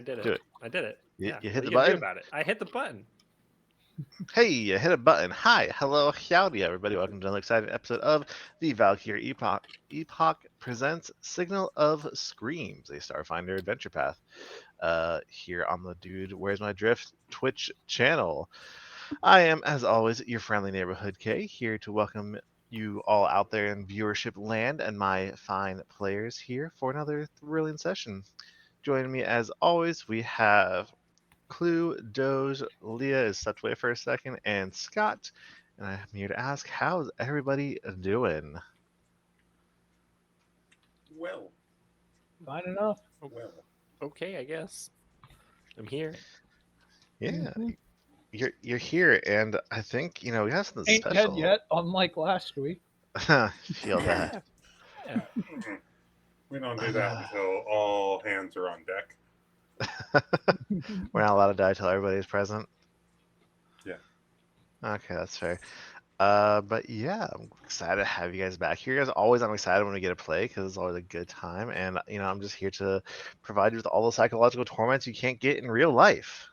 did Do it. it. I did it. You hit What the are you gonna do button? about it? I hit the button. Hey, you hit a button. Hi, hello, howdy, everybody. Welcome to another exciting episode of the Valkyrie Epoch. Epoch presents Signal of Screams, a Starfinder adventure path. Here on the Dude Where's My Drift Twitch channel. I am, as always, your friendly neighborhood K, here to welcome you all out there in viewership land and my fine players here for another thrilling session. Joining me, as always, we have Clue, Doge, Leah is stepped away for a second, and Scott. And I'm here to ask, how's everybody doing? Well, Fine enough. well. Okay, I guess. I'm here. Yeah, Mhm. you're here, and I think we have something Ain't dead special. yet, unlike last week. Feel that. Yeah. We don't do that until all hands are on deck. We're not allowed to die till everybody's present. Yeah. Okay, that's fair. But yeah, I'm excited to have you guys back here. As always, I'm excited when we get to play because it's always a good time, and I'm just here to provide you with all the psychological torments you can't get in real life.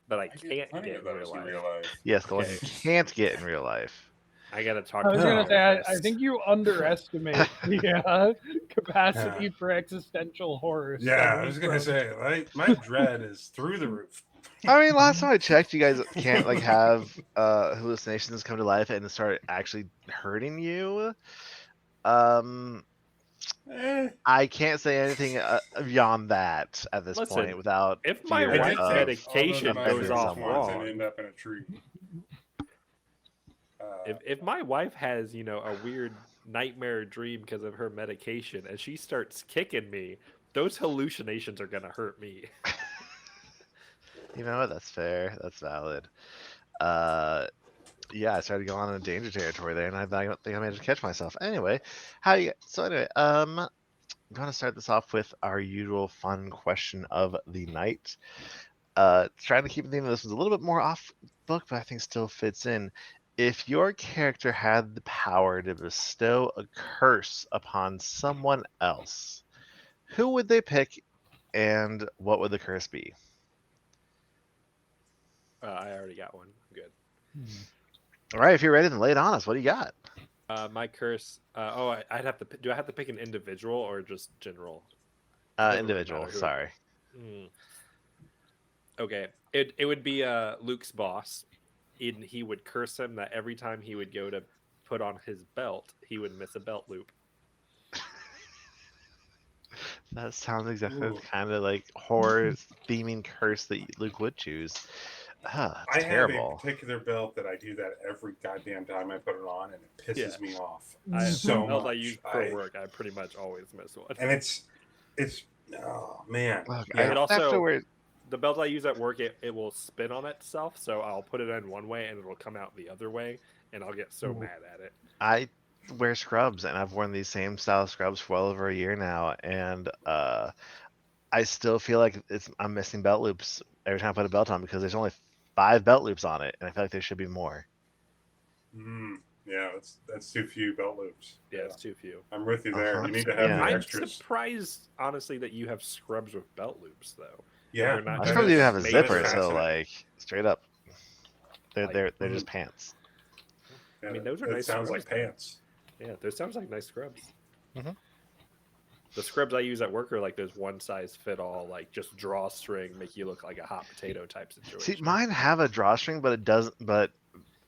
But I get can't plenty get of in those real in life. real life. Yes, the ones Okay. you can't get in real life. I gotta talk I was to gonna the say, I therapist. think you underestimate the capacity Yeah. for existential horror. Yeah, I was gonna say, like, my dread is through the roof. I mean, last time I checked, you guys can't have hallucinations come to life and start actually hurting you. I can't say anything beyond that at this Listen, point without if my fear I wife's did of think all those medication my offending goes off someone. once and wrong, end up in a tree. if my wife has a weird nightmare dream because of her medication and she starts kicking me, those hallucinations are gonna hurt me. You know what? That's fair. That's valid. Yeah, I started going into danger territory there, and I don't think I managed to catch myself. Anyway, I'm going to start this off with our usual fun question of the night. Trying to keep the theme of this was a little bit more off book, but I think still fits in. If your character had the power to bestow a curse upon someone else, who would they pick, and what would the curse be? I already got one. I'm good. All right, if you're ready, then lay it on us. What do you got? My curse. I'd have to. Do I have to pick an individual or just general? Individual. matter who- Sorry. Okay. It would be Luke's boss. He would curse him that every time he would go to put on his belt, he would miss a belt loop. That sounds exactly Ooh. kind of like horror theming curse that Luke would choose. It's I terrible. have a particular belt that I do that every goddamn time I put it on, and it pisses me off The so belt much. I use for work, I pretty much always miss one. And it's oh man. Look, Yeah. It also afterwards, the belt I use at work, it will spin on itself, so I'll put it in one way and it'll come out the other way, and I'll get so mad at it. I wear scrubs, and I've worn these same style scrubs for well over a year now, and I still feel like I'm missing belt loops every time I put a belt on because there's only 5 belt loops on it, and I feel like there should be more. Yeah, that's too few belt loops. Yeah, it's too few. I'm with you there. Uh-huh. You need to have Yeah. the I'm extras. surprised, honestly, that you have scrubs with belt loops, though. Yeah, They're not I just scrubs even have a made zipper, for so fascinating. straight up, they're Like, they're just pants. Yeah, I mean, those are that nice sounds scrubs, like pants. Yeah, those sounds like nice scrubs. Mhm. The scrubs I use at work are like those one size fit all, like just drawstring, make you look like a hot potato type situation. See, mine have a drawstring, but it doesn't. But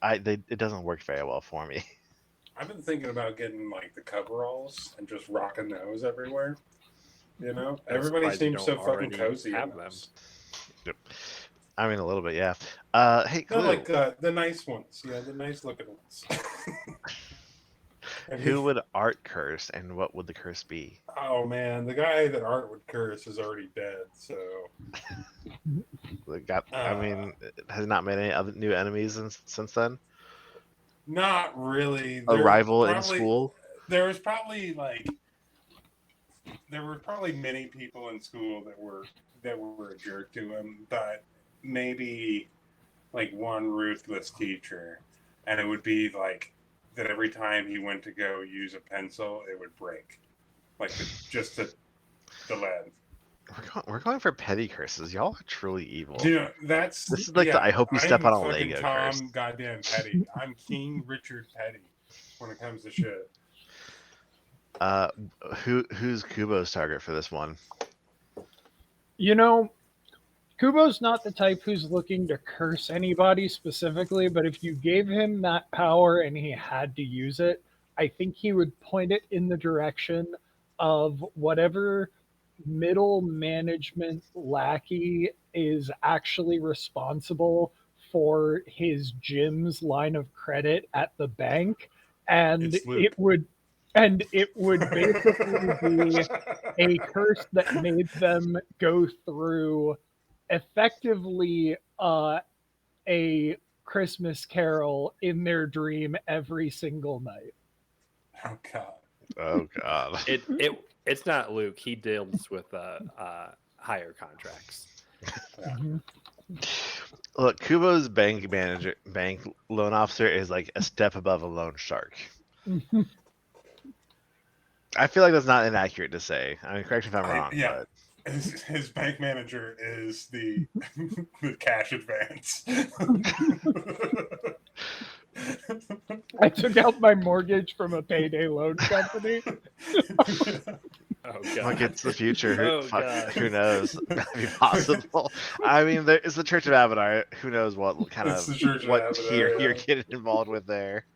it doesn't work very well for me. I've been thinking about getting like the coveralls and just rocking those everywhere. You know, I'm everybody surprised you seems don't so fucking already cozy in have them. those. I mean, a little bit, yeah. Hey, No, Clue, like the nice ones. Yeah, the nice looking ones. who would Art curse, and what would the curse be? Oh man, the guy that Art would curse is already dead. So I mean, has not made any other new enemies since then. not really. A There rival in probably- school. There was probably there were probably many people in school that were a jerk to him, but maybe like one ruthless teacher, and it would be like that every time he went to go use a pencil, it would break, like just the lead. We're going for petty curses. Y'all are truly evil. You know, that's This is like the I hope you step I'm on a fucking Lego Tom curse. goddamn Petty. I'm King Richard Petty when it comes to shit. Who's Kubo's target for this one? You know, Kubo's not the type who's looking to curse anybody specifically, but if you gave him that power and he had to use it, I think he would point it in the direction of whatever middle management lackey is actually responsible for his gym's line of credit at the bank. And It's Luke. it would basically be a curse that made them go through effectively a Christmas Carol in their dream every single night. Oh god. Oh God. It's not Luke. He deals with higher contracts. Yeah. Mhm. Look, Kubo's bank loan officer is like a step above a loan shark. I feel like that's not inaccurate to say. I mean, correct me if I'm wrong. Yeah. His bank manager is the the cash advance. I took out my mortgage from a payday loan company. Oh But god. look, it's the future. Who, Oh, fuck, God. who knows? That'd be possible. I mean, there is the Church of Avatar. Who knows what kind It's of the Church of what Avatar, tier you're yeah. getting involved with there.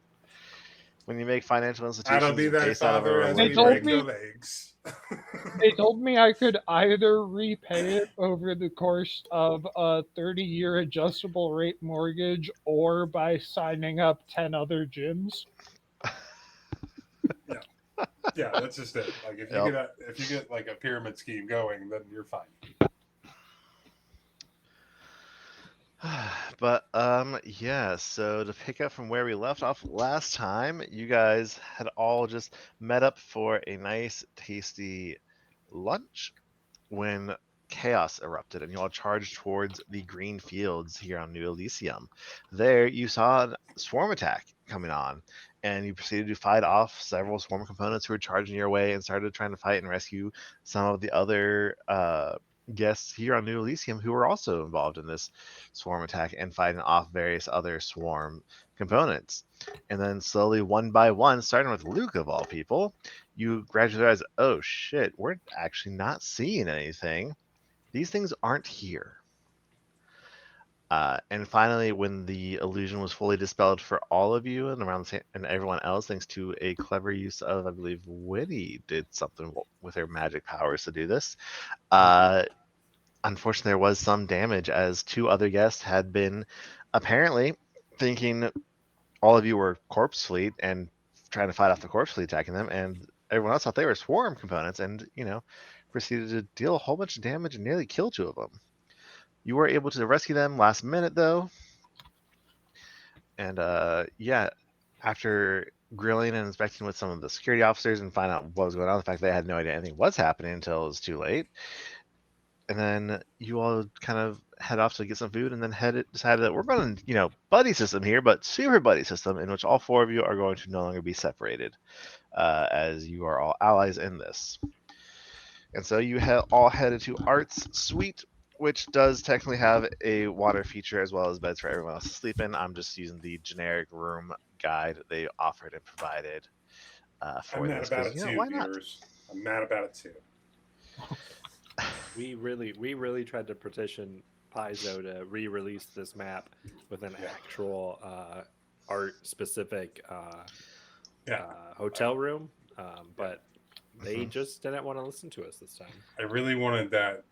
When you make financial I'll be institutions thy based out of a father as They we religion, told break me- your legs. They told me I could either repay it over the course of a 30-year adjustable rate mortgage or by signing up 10 other gyms. Yeah, that's just it. Like if you get like a pyramid scheme going, then you're fine. But yeah, so to pick up from where we left off last time, you guys had all just met up for a nice tasty lunch when chaos erupted and you all charged towards the green fields here on New Elysium. There you saw a swarm attack coming on, and you proceeded to fight off several swarm components who were charging your way and started trying to fight and rescue some of the other guests here on New Elysium who were also involved in this swarm attack and fighting off various other swarm components. And then slowly, one by one, starting with Luke of all people, you gradually realize, oh shit, we're actually not seeing anything. These things aren't here. And finally, when the illusion was fully dispelled for all of you and around and everyone else, thanks to a clever use of, I believe, Witty did something with her magic powers to do this. Unfortunately, there was some damage as two other guests had been apparently thinking all of you were corpse fleet and trying to fight off the corpse fleet attacking them, and everyone else thought they were swarm components and, proceeded to deal a whole bunch of damage and nearly kill two of them. You were able to rescue them last minute, though. And, yeah, after grilling and inspecting with some of the security officers and find out what was going on, the fact they had no idea anything was happening until it was too late. And then you all kind of head off to get some food and then decided that we're running, buddy system here, but super buddy system in which all four of you are going to no longer be separated as you are all allies in this. And so you all headed to Art's Suite, which does technically have a water feature as well as beds for everyone else to sleep in. I'm just using the generic room guide they offered and provided for I'm mad this. about it too, Why not? viewers. I'm mad about it too. We really tried to petition Paizo to re-release this map with an actual art-specific hotel room, but they just didn't want to listen to us this time. I really wanted that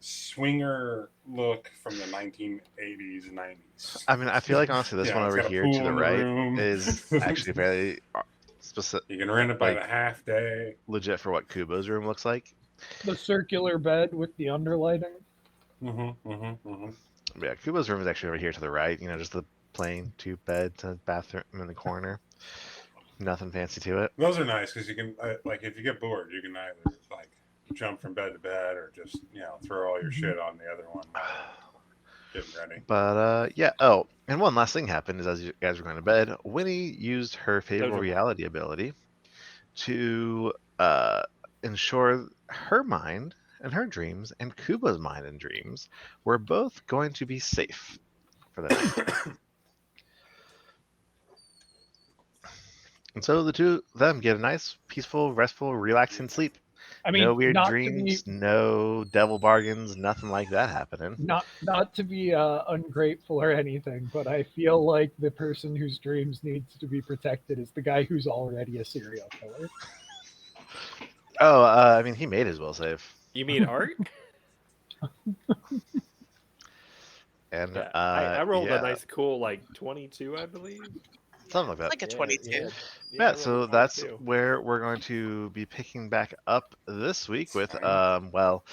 swinger look from the 1980s, 90s. I mean, I feel like honestly, this one it's over got a here pool to the in right room. is actually fairly specific, You can rent it by like, the half day. legit for what Kubo's room looks like. The circular bed with the underlighting. But yeah, Kubo's room is actually over here to the right. Just the plain two beds and bathroom in the corner. Nothing fancy to it. Those are nice because you can, like, if you get bored, you can either like jump from bed to bed or just throw all your shit on the other one. Getting ready. But yeah. Oh, and one last thing happened is as you guys were going to bed, Winnie used her favorable reality ability to ensure her mind in her dreams and Kubo's mind and dreams were both going to be safe for the night. And so the two of them get a nice, peaceful, restful, relaxing sleep. I mean, No weird not to be dreams, no devil bargains, nothing like that happening. not to be ungrateful or anything, but I feel like the person whose dreams needs to be protected is the guy who's already a serial killer. Oh, I mean, he made his will save. You mean Art? And Yeah, I rolled a yeah, nice, cool, like 22, I believe. something like that. Like a Yeah, 22. yeah, Yeah, I rolled so a that's 22. where we're going to be picking back up this week with, Fine. well,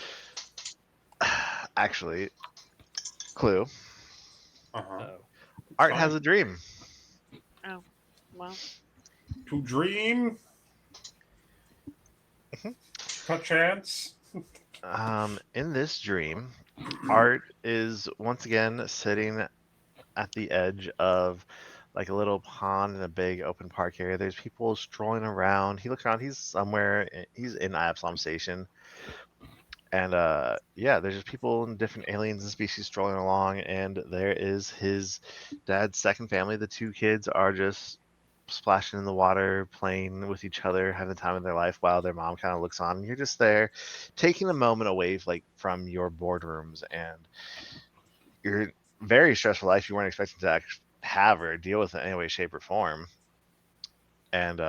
actually, clue. Uh-huh. Oh, Art Fine. has a dream. Oh, well. To dream? Mhm. Perchance? In this dream, Art is once again sitting at the edge of like a little pond in a big open park area. There's people strolling around. He looks around. He's somewhere. He's in Absalom Station, and yeah, there's just people and different aliens and species strolling along. And there is his dad's second family. The two kids are just splashing in the water, playing with each other, having the time of their life while their mom kind of looks on. And you're just there, taking a moment away, like from your boardrooms and your very stressful life you weren't expecting to have or deal with in any way, shape, or form. And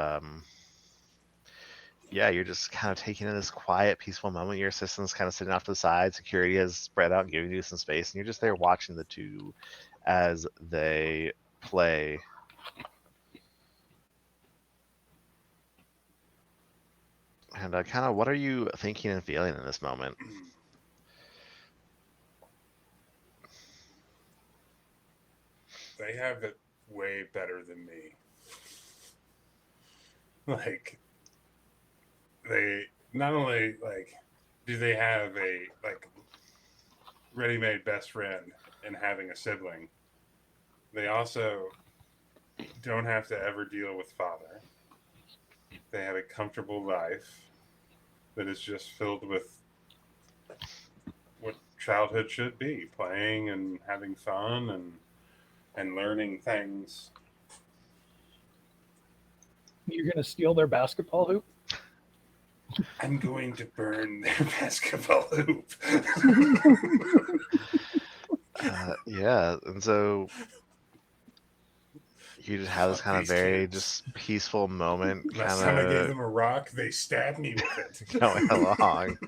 yeah, you're just kind of taking in this quiet, peaceful moment. Your assistant's kind of sitting off to the side. Security has spread out, giving you some space, and you're just there watching the two as they play. And kind of, what are you thinking and feeling in this moment? They have it way better than me. Like, they not only like do they have a like ready-made best friend and having a sibling, they also don't have to ever deal with father. They have a comfortable life that is just filled with what childhood should be, playing and having fun and learning things. You're gonna steal their basketball hoop? I'm going to burn their basketball hoop. Yeah, and so you just have this Fuck kind of these very kids. just peaceful moment, Last kind time I gave of them a rock, they stabbed me with it. going along.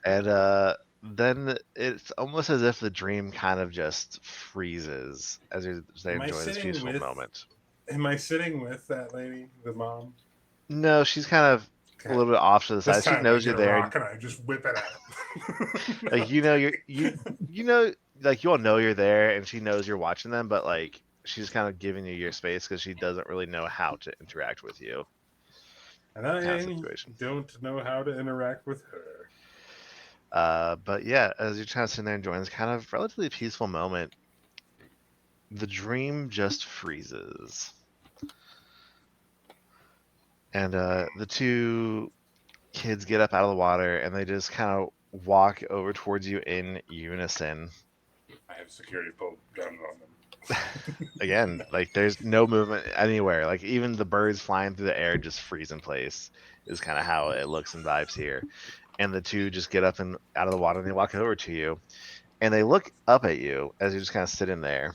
And then it's almost as if the dream kind of just freezes as they Am I enjoy this sitting peaceful with- moment. Am I sitting with that lady, the mom? No, she's kind of a little bit off to the side. This She time knows I you're get a there. rock and I just whip it out. Like you know you know like you all know you're there, and she knows you're watching them, but like she's kind of giving you your space because she doesn't really know how to interact with you. And I Kind of situation. don't know how to interact with her. But yeah, as you're kind of sitting there enjoying this kind of relatively peaceful moment, the dream just freezes. And the two kids get up out of the water and they just kind of walk over towards you in unison. I have security pulled guns on them. Again, like there's no movement anywhere. Like even the birds flying through the air just freeze in place is kind of how it looks and vibes here. And the two just get up and out of the water and they walk over to you and they look up at you as you're just kind of sitting there.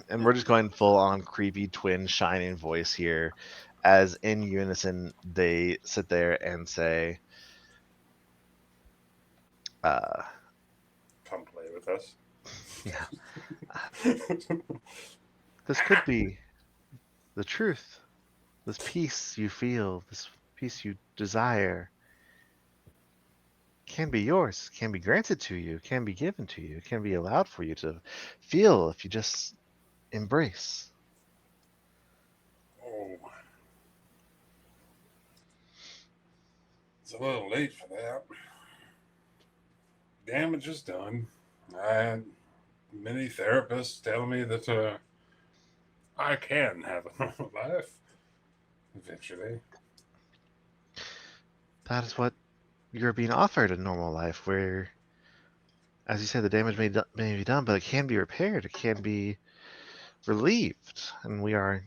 And we're just going full on creepy twin shining voice here as in unison they sit there and say, Come play with us. this could be the truth. This peace you feel, this peace you desire, can be yours, can be granted to you, can be given to you, can be allowed for you to feel if you just embrace. Oh. It's a little late for that. Damage is done. I had many therapists tell me that I can have a normal life eventually. That is what you're being offered a normal life where, as you said, the damage may be done, but it can be repaired. It can be relieved, and we are.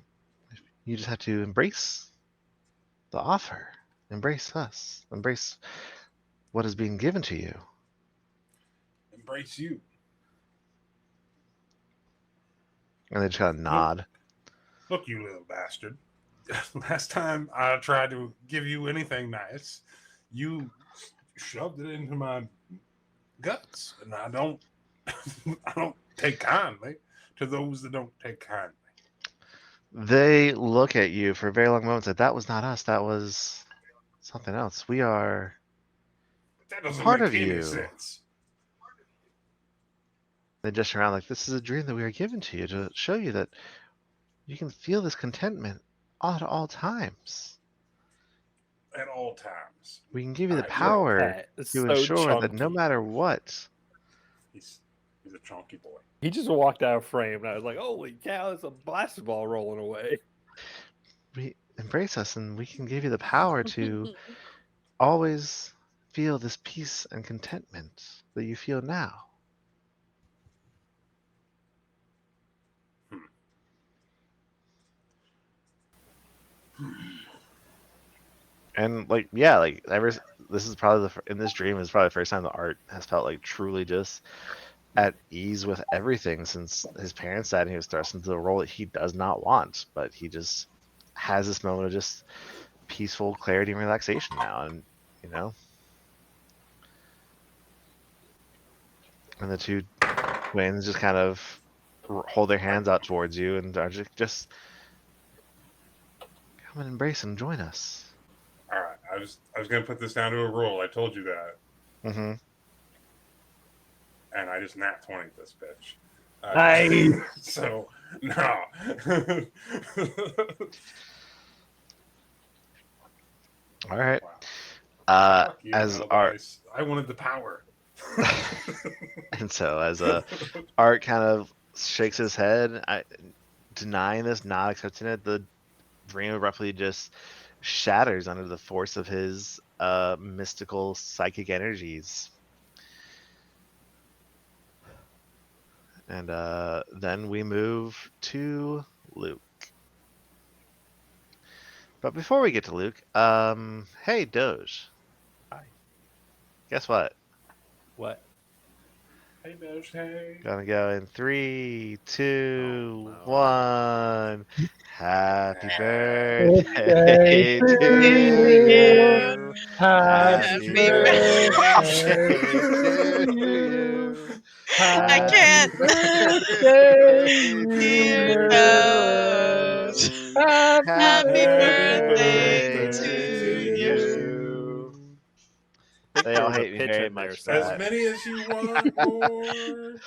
You just have to embrace the offer. Embrace us. Embrace what is being given to you. Embrace you. And they just kind of nod. Look, you little bastard. Last time I tried to give you anything nice, you shoved it into my guts, and I don't I don't take kindly to those that don't take kindly. They look at you for a very long moment and say, that was not us. That was something else. We are That doesn't part make of any you. sense. They gesture around like, this is a dream that we are given to you to show you that you can feel this contentment at all times. At all times. We can give you the You know, power That is to so ensure that no chunky. matter what, he's a chunky boy. He just walked out of frame, and I was like, "Holy cow! It's a basketball rolling away." we embrace us and we can give you the power to always feel this peace and contentment that you feel now. And like, yeah, like this is probably in this dream is probably the first time the art has felt like truly just at ease with everything since his parents died and he was thrust into a role that he does not want, but he just has this moment of just peaceful clarity and relaxation now, and you know, and the two twins just kind of hold their hands out towards you and are just come and embrace and join us. All right, I was gonna put this down to a roll. I told you that, Mm-hmm. and I just nat 20 this bitch. Nice. So no. All right. Wow. Fuck you, As Metal Art, Dice. I wanted the power. and so as Art kind of shakes his head, denying this, not accepting it, the dream abruptly just shatters under the force of his mystical psychic energies. And then we move to Luke. But before we get to Luke, hey Doge. Hi. Guess what? What? Hey, Doge, hey. Gonna go in 3, 2, Oh, no. 1. Happy Birthday birthday to to you. you. Happy Happy birthday birthday to to you. you. I Happy can't. birthday, Dear to universe. Doge. you. Happy Happy Happy birthday birthday Birthday to birthday to to to you. you. you. I think They there all was a hate me pitch very in there much for As that. somewhere. many as you want more.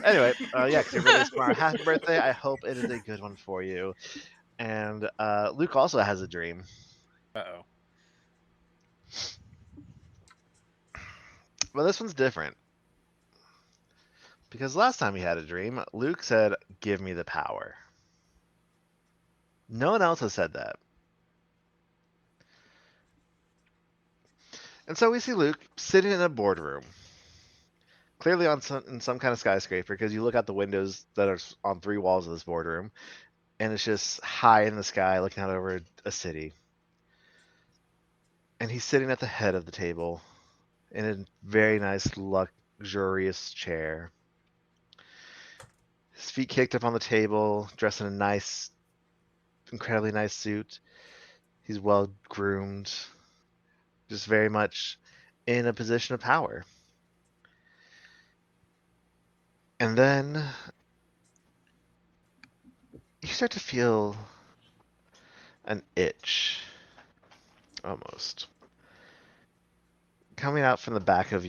Anyway, yeah, because your birthday's tomorrow. Happy birthday. I hope it is a good one for you. And Luke also has a dream. Uh-oh. Well, this one's different. Because last time he had a dream, Luke said, give me the power. No one else has said that. And so we see Luke sitting in a boardroom, clearly in some kind of skyscraper, because you look out the windows that are on 3 walls of this boardroom, and it's just high in the sky looking out over a city. And he's sitting at the head of the table in a very nice, luxurious chair. His feet kicked up on the table, dressed in a nice, incredibly nice suit. He's well groomed, just very much in a position of power. And then you start to feel an itch, almost, coming out from the back of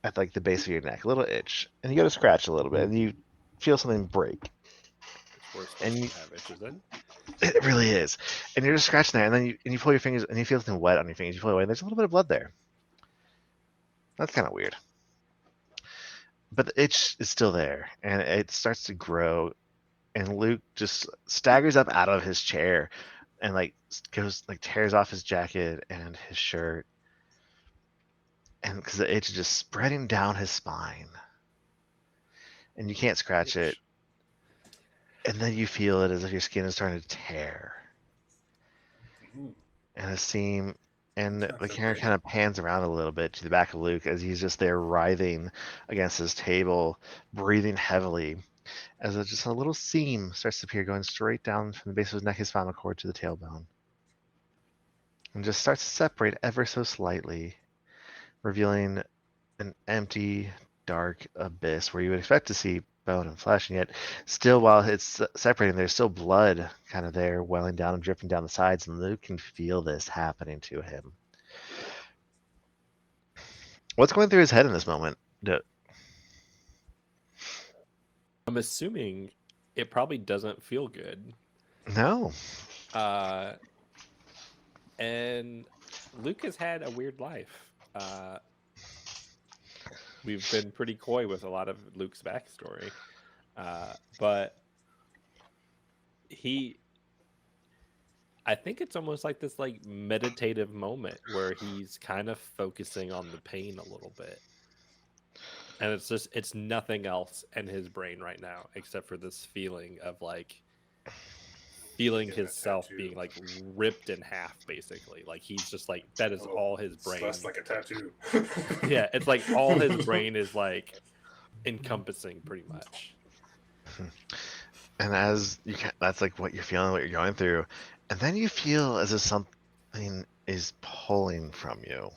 at like the base of your neck, a little itch. And you go to scratch a little bit, and you feel something break. It's worse And when you, you have itches in. it really is. And you're just scratching there, and then you pull your fingers, and you feel something wet on your fingers. You pull it away, and there's a little bit of blood there. That's kind of weird. But the itch is still there, and it starts to grow. And Luke just staggers up out of his chair, and like goes like tears off his jacket and his shirt, and because the itch is just spreading down his spine, and you can't scratch it, and then you feel it as if your skin is starting to tear, Ooh, and a seam, and that's not the so camera good. kind of pans around a little bit to the back of Luke as he's just there writhing against his table, breathing heavily, as just a little seam starts to appear going straight down from the base of his neck, his spinal cord, to the tailbone, and just starts to separate ever so slightly, revealing an empty, dark abyss where you would expect to see bone and flesh, and yet still, while it's separating, there's still blood kind of there welling down and dripping down the sides, and Luke can feel this happening to him. What's going through his head in this moment? I'm assuming it probably doesn't feel good. No. Uh, and Luke has had a weird life. We've been pretty coy with a lot of Luke's backstory, but I think it's almost like this like meditative moment where he's kind of focusing on the pain a little bit. And it's nothing else in his brain right now except for this feeling of like feeling Getting a himself tattoo. being like ripped in half, basically. Like he's just like that is Oh, all his it's brain. less like a tattoo. Yeah, it's like all his brain is like encompassing pretty much. And as you can, that's like what you're feeling, what you're going through, and then you feel as if something is pulling from you,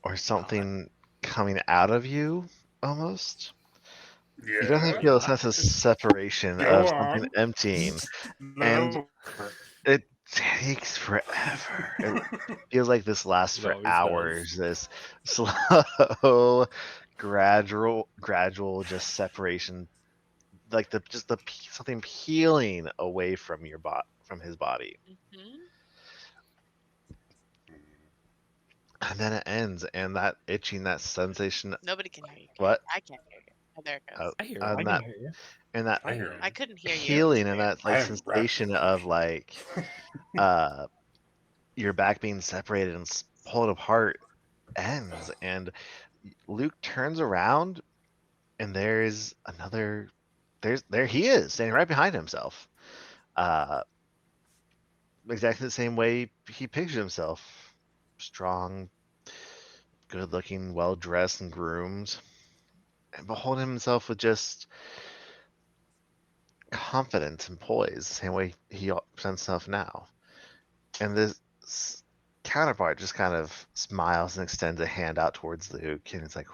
or something coming out of you, almost. You definitely Yeah. feel a sense of separation Go of something on. emptying, and No. it takes forever. It feels like this lasts It for always does. hours. This slow, gradual, just separation, like something peeling away from from his body, Hmm. and then it ends, and that itching, that sensation. Nobody can hear you. What? I can't hear you. Oh, there it goes. I hear I him. And can that hear you. and that I hear I him. couldn't hear you. healing and that I like am wrapped sensation of like uh your back being separated and pulled apart ends, and Luke turns around, and there's another there he is standing right behind himself, uh exactly the same way he pictured himself, strong, good looking, well dressed and groomed, and beholding himself with just confidence and poise, the same way he presents himself now. And this counterpart just kind of smiles and extends a hand out towards Luke, and it's like,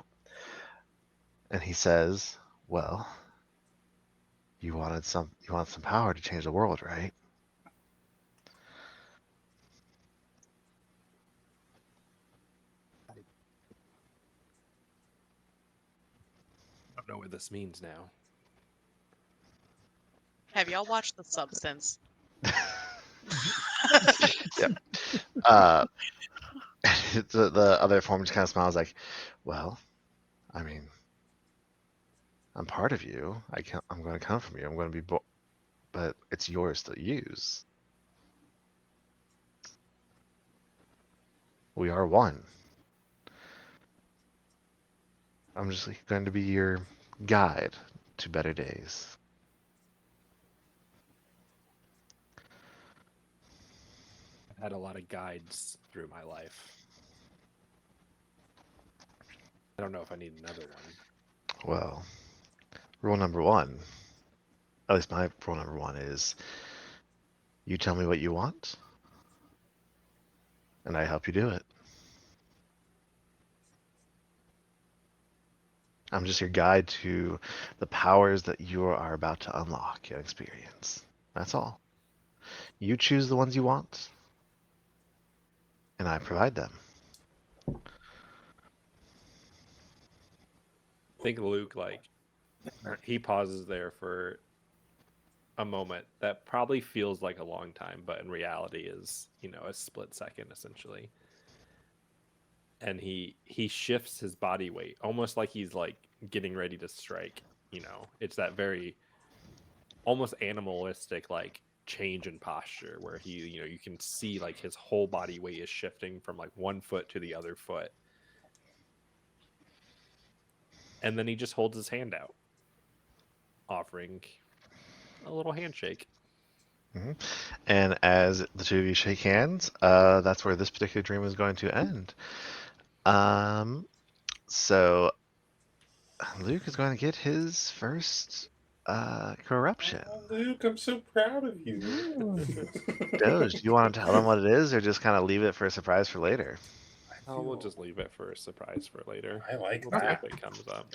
and he says, "Well, you want some power to change the world, right?" I don't know what this means now. Have y'all watched The Substance? Yep. Uh, the other form just kind of smiles like, "Well, I mean, I'm part of you. I'm going to come from you. I'm going to be, but it's yours to use. We are one. I'm just going to be your guide to better days." I've had a lot of guides through my life. I don't know if I need another one. Well, rule number one, at least my rule number one is, you tell me what you want, and I help you do it. I'm just your guide to the powers that you are about to unlock and experience. That's all. You choose the ones you want, and I provide them. I think Luke, like, he pauses there for a moment that probably feels like a long time, but in reality is, a split second essentially. And he shifts his body weight almost like he's like getting ready to strike. It's that very almost animalistic, like change in posture where he, you can see like his whole body weight is shifting from like one foot to the other foot. And then he just holds his hand out, offering a little handshake. And as the two of you shake hands, that's where this particular dream is going to end. So Luke is going to get his first corruption. Oh, Luke, I'm so proud of you. Doge, do you want to tell them what it is, or just kind of leave it for a surprise for later? Oh, we'll just leave it for a surprise for later. I like We'll see that. if it comes up.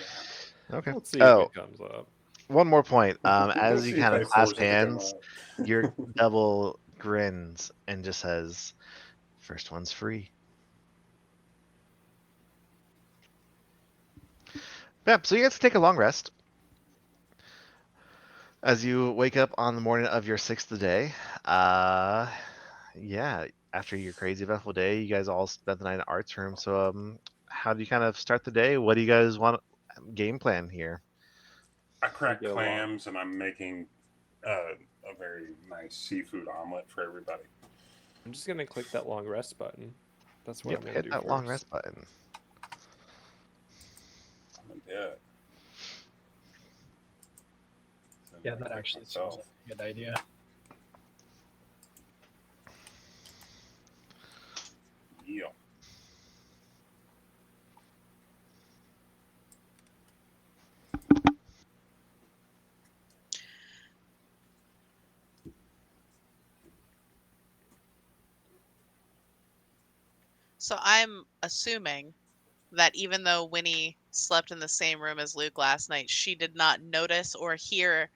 Okay. Let's see if it comes up. One more point. We'll As you see if kind I of clasp force it to come hands, up. your double grins and just says, "First one's free." Yep. So you get to take a long rest. As you wake up on the morning of your 6th day, yeah, after your crazy eventful day, you guys all spent the night in Art's room. So, how do you kind of start the day? What do you guys want game plan here? I cracked get along. clams and I'm making a very nice seafood omelet for everybody. I'm just gonna click that long rest button. That's what Yep, I'm gonna hit do that first. long rest button. I'm gonna do it. Yeah, that actually sounds like a good idea. Yeah. So I'm assuming that even though Winnie slept in the same room as Luke last night, she did not notice or hear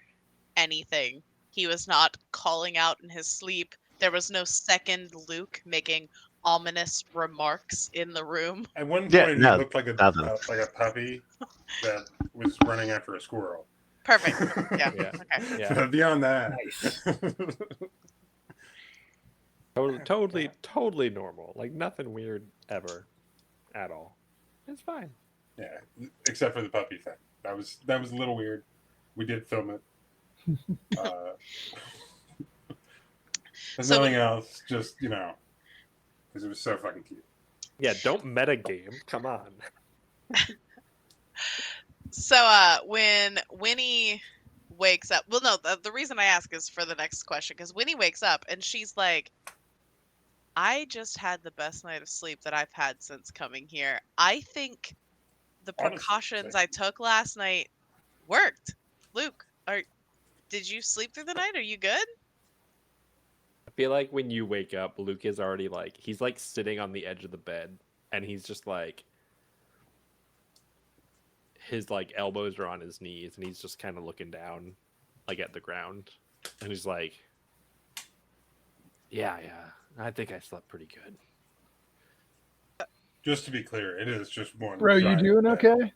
anything. He was not calling out in his sleep. There was no second Luke making ominous remarks in the room. At one Yeah, point, no, he looked like a nothing. puppy that was running after a squirrel. Perfect. Yeah. Yeah. Okay. Yeah. But beyond that, Nice. Totally normal. Like nothing weird ever, at all. It's fine. yeah, except for the puppy thing. That was a little weird. We did film it. There's So nothing else. Just because it was so fucking cute. Yeah, don't metagame. Come on. So when Winnie wakes up, well, no, the reason I ask is for the next question, because Winnie wakes up and she's like, I just had the best night of sleep that I've had since coming here. I think the Honestly, precautions same. I took last night worked. Luke, did you sleep through the night? Are you good? I feel like when you wake up, Luke is already like he's like sitting on the edge of the bed, and he's just like his like elbows are on his knees, and he's just kind of looking down, like at the ground, and he's like, "Yeah, I think I slept pretty good." Just to be clear, it is just one. Bro, you giant doing bed. okay?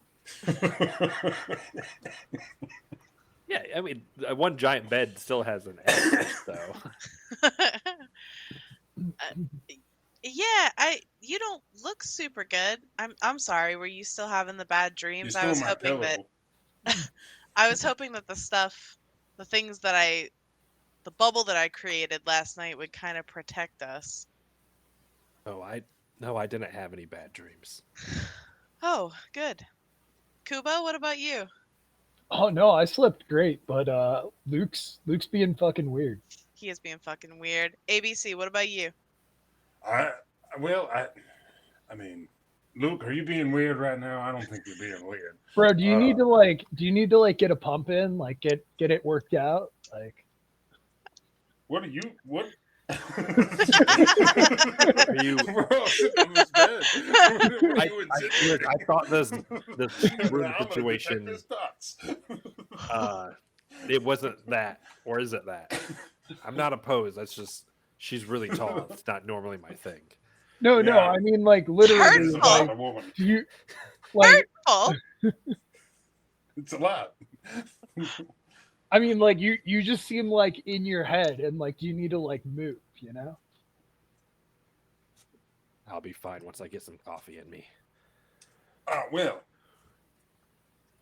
Yeah, I mean, one giant bed still has an edge, so. Yeah, you don't look super good. I'm sorry. Were you still having the bad You dreams? I stole was my hoping pillow. that the things that the bubble that I created last night would kind of protect us. No, I didn't have any bad dreams. Oh, good. Kubo, what about you? Oh no, I slept great, but Luke's being fucking weird. He is being fucking weird. ABC, what about you? I mean, Luke, are you being weird right now? I don't think you're being weird. Bro, do you need to like get a pump in, like get it worked out? Like What are you? What? Are you? We're all sitting on this bed. I thought this room I'm gonna detect situation. his thoughts. It wasn't that, or is it that? I'm not opposed. That's just she's really tall. It's not normally my thing. no, Yeah. I mean like literally It's a Hurtful. lot like of woman. do you like Hurtful. It's a lot. I mean like you just seem like in your head and like you need to like move, you know? I'll be fine once I get some coffee in me. Well,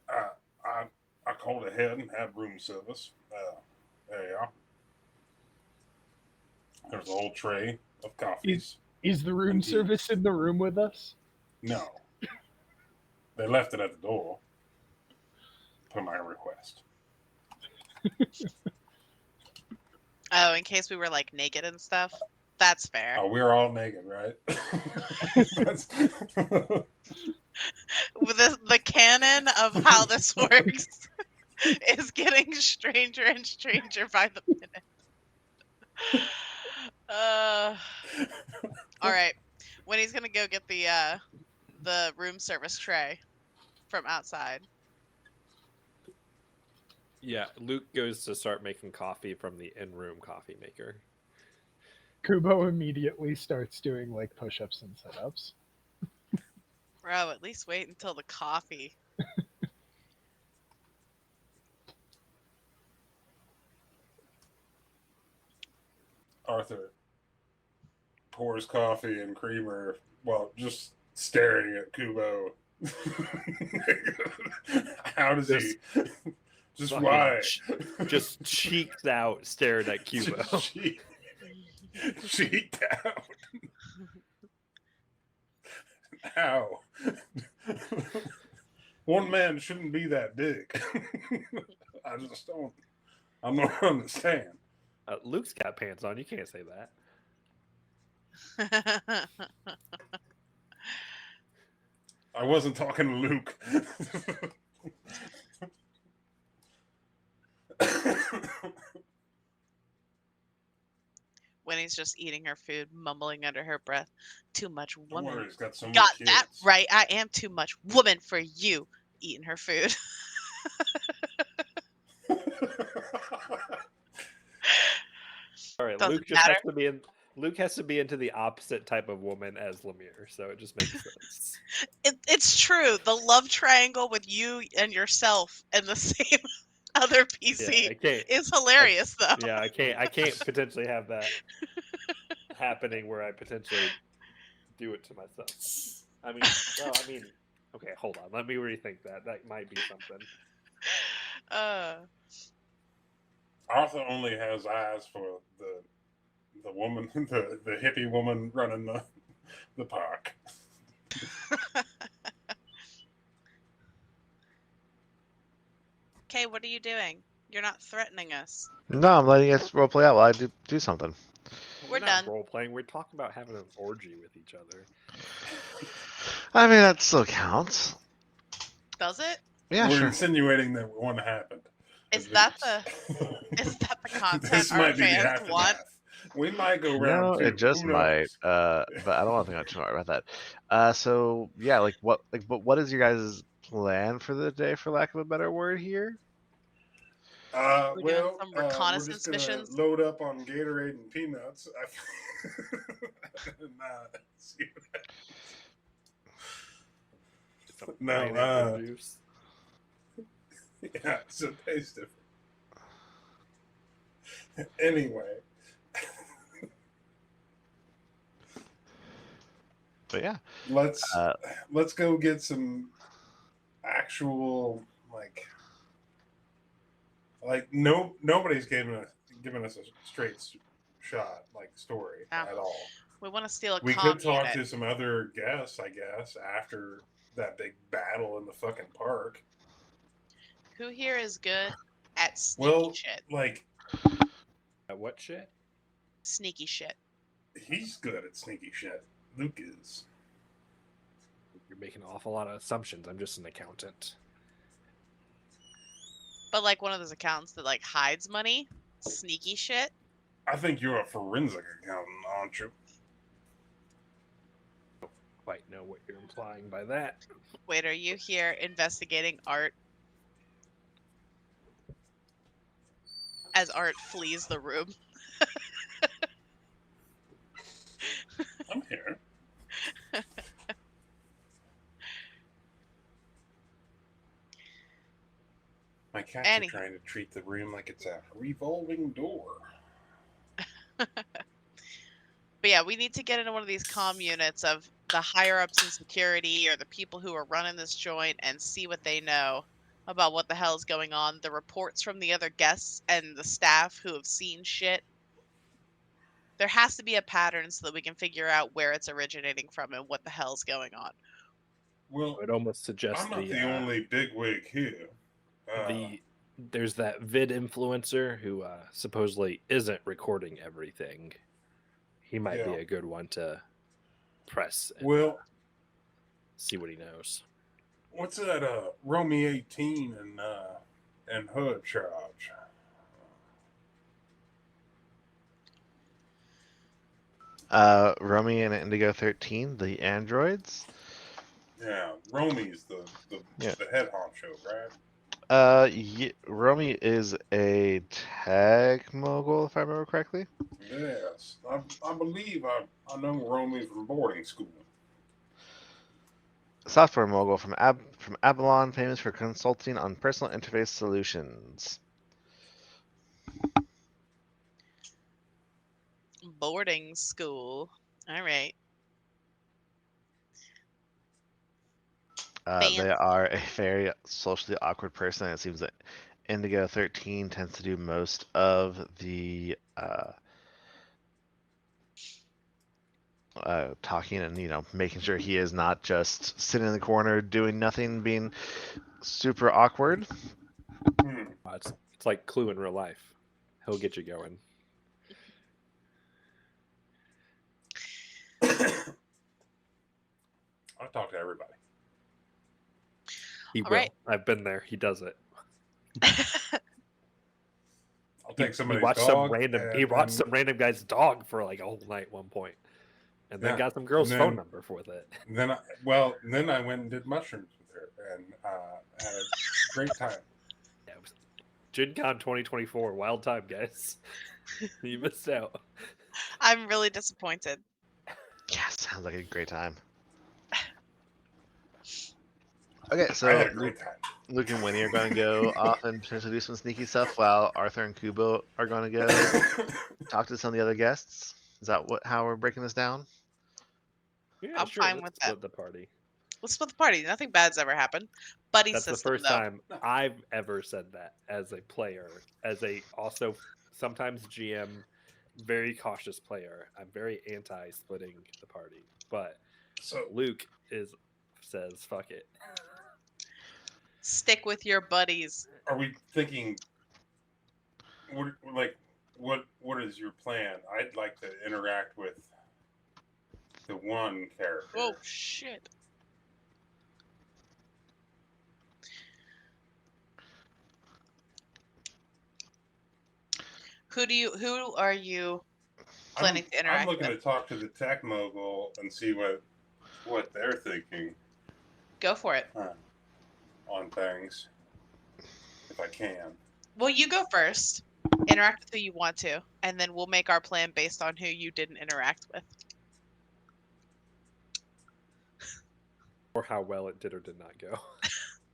I called ahead and had room service. There you are. There's a whole tray of coffees. Is the room And tea. service in the room with us? No. They left it at the door. Per my request. Oh, in case we were like naked and stuff. That's fair. Oh, we're all naked, right? That's- With the canon of how this works is getting stranger and stranger by the minute. All right. Winnie's gonna go get the room service tray from outside. Yeah, Luke goes to start making coffee from the in-room coffee maker. Kubo immediately starts doing like push-ups and sit-ups. Bro, at least wait until the coffee. Arthur pours coffee and creamer while just staring at Kubo. How does he? Just Fucking why? Just cheeked out, staring at Cubo. Cheeked out. How? One man shouldn't be that big. I just don't. I don't understand. Luke's got pants on. You can't say that. I wasn't talking to Luke. Winnie's just eating her food, mumbling under her breath. Too much Don't worry, woman. he's got so many Got kids. that right. I am too much woman for you. Eating her food. All right, Doesn't Luke just has matter. to be in. Luke has to be into the opposite type of woman as Lemire, so it just makes sense. It's true. The love triangle with you and yourself and the same other PC Yeah, I can't. is hilarious, though. Yeah, I can't potentially have that happening where I potentially do it to myself. I mean, well, I mean, okay, hold on. Let me rethink that. That might be something. Arthur only has eyes for the woman, the hippie woman running the park. Okay, what are you doing? You're not threatening us. No, I'm letting us role play out while I do something. We're not done. role playing. We're talking about having an orgy with each other. I mean, that still counts. Does it? Yeah, We're sure. insinuating that one happened. Is that the content This our might be the fans aftermath. want? We might go No, round two. it just Who might. knows? But I don't want to think too much about that. So yeah, but what is your guys' plan for the day, for lack of a better word here? We're doing Well, some we're reconnaissance just gonna missions. load up on Gatorade and peanuts. See Some No, pineapple juice. yeah, it's a taste different. Anyway, But yeah, let's go get some actual nobody's given us a straight shot story No. at all. We want to steal a We comm could talk unit. to some other guests, I guess, after that big battle in the fucking park. Who here is good at sneaky shit? What shit? Sneaky shit. He's good at sneaky shit. Luke is. You're making an awful lot of assumptions. I'm just an accountant. But one of those accountants that hides money? Sneaky shit? I think you're a forensic accountant, aren't you? Quite know what you're implying by that. Wait, are you here investigating Art? As Art flees the room. I'm here. My cats are trying to treat the room like it's a revolving door. But yeah, we need to get into one of these comm units of the higher ups in security or the people who are running this joint and see what they know about what the hell is going on. The reports from the other guests and the staff who have seen shit. There has to be a pattern so that we can figure out where it's originating from and what the hell's going on. Well, I would almost suggest I'm not the only bigwig here. There's that vid influencer who supposedly isn't recording everything. He might be Yeah. a good one to press and Well, see what he knows. what's that? Romy 18 and HUD charge. Romy and Indigo 13, the androids. Yeah, Romy's the Yeah. the head honcho, right? Romy is a tech mogul, if I remember correctly. Yes, I believe I know Romy from boarding school. Software mogul from Avalon, famous for consulting on personal interface solutions. Boarding school. All right. They are a very socially awkward person, and it seems that Indigo 13 tends to do most of the talking and, making sure he is not just sitting in the corner doing nothing, being super awkward. It's like Clue in real life. He'll get you going. I talk to everybody. He All will. right. I've been there. He does it. I'll take He somebody's watched dog. he watched some random guy's dog for like a whole night at one point, and then Yeah, got some girl's and phone then- number with it. Then I went and did mushrooms with her and had a great time. Yeah, it was Gen Con 2024, wild time, guys. You missed out. I'm really disappointed. Yeah, sounds like a great time. Okay, I so had a great time. Luke and Winnie are going to go off and potentially do some sneaky stuff, while Arthur and Kubo are going to go talk to some of the other guests. Is that how we're breaking this down? Yeah, I'm sure. fine Let's with that. split the party. Let's split the party. Nothing bad's ever happened. Buddy That's the system, first though. time I've ever said that as a player, as a also sometimes GM, very cautious player. I'm very anti splitting the party, but So Luke says fuck it. Stick with your buddies. are we thinking? What is your plan? I'd like to interact with the one character. Oh shit. Who are you planning to interact I'm looking with? to talk to the tech mogul and see what they're thinking Go for it. on things, if I can. Well, you go first. Interact with who you want to, and then we'll make our plan based on who you didn't interact with. Or how well it did or did not go.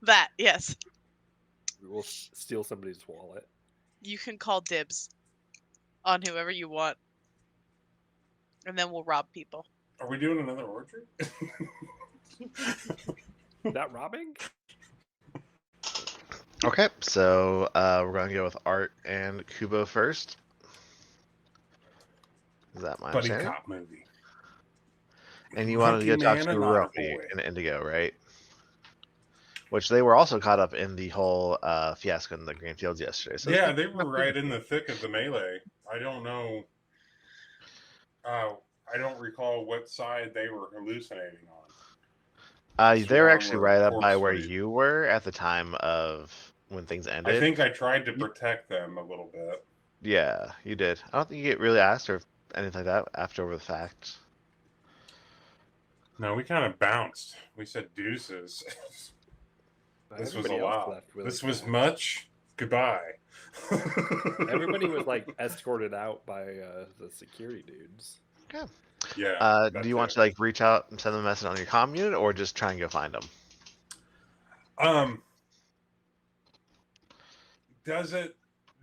That, yes. We will steal somebody's wallet. You can call dibs on whoever you want. And then we'll rob people. Are we doing another orchard? That robbing? Okay, so we're going to go with Art and Kubo first. Is that my Buddy understanding? cop movie. And you wanted to go Hunky talk man to and not a Romy boy. and Indigo, right? Which they were also caught up in the whole fiasco in the Green Fields yesterday. So Yeah, they were right in the thick of the melee. I don't know. I don't recall what side they were hallucinating on. they were actually Swarm or right up by Corpse where Reef. you were at the time of when things ended. I think I tried to protect them a little bit. Yeah, you did. I don't think you get really asked or anything like that after over the fact. No, we kind of bounced. We said deuces. This was a Everybody else lot. left really This was fast. much. Goodbye. Everybody was like escorted out by the security dudes. Yeah. Do you want to like reach out and send them a message on your comm unit, or just try and go find them?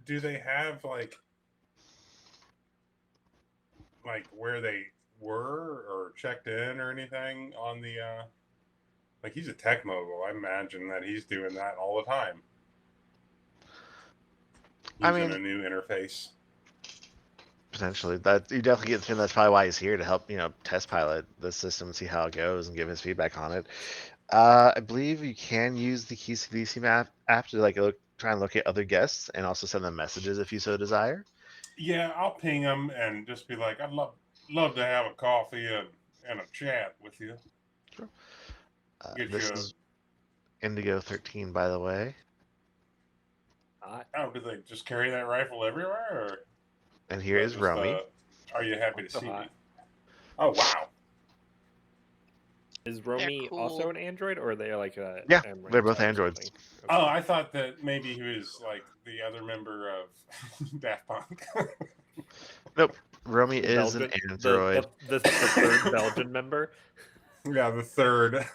Do they have like where they were or checked in or anything on the like he's a tech mogul. I imagine that he's doing that all the time. I Using mean- a new interface. Potentially, that you definitely get the feeling that's probably why he's here to help, test pilot the system, see how it goes, and give his feedback on it. I believe you can use the KeyCDC map app to try and locate other guests and also send them messages if you so desire. Yeah, I'll ping him and just be like, I'd love to have a coffee and a chat with you. Sure. Get This you. is Indigo 13, by the way, Oh, do they just carry that rifle everywhere? Or and here is just, Romy. are you happy to Also see me? hot. Oh wow. Is Romy cool. also an android, or are they like a? Yeah, Emerald they're both type or androids. something? Oh, I thought that maybe he was like the other member of Daft Punk. Nope, Romy The is an Belgian, android. the third Belgian member. Yeah, the third,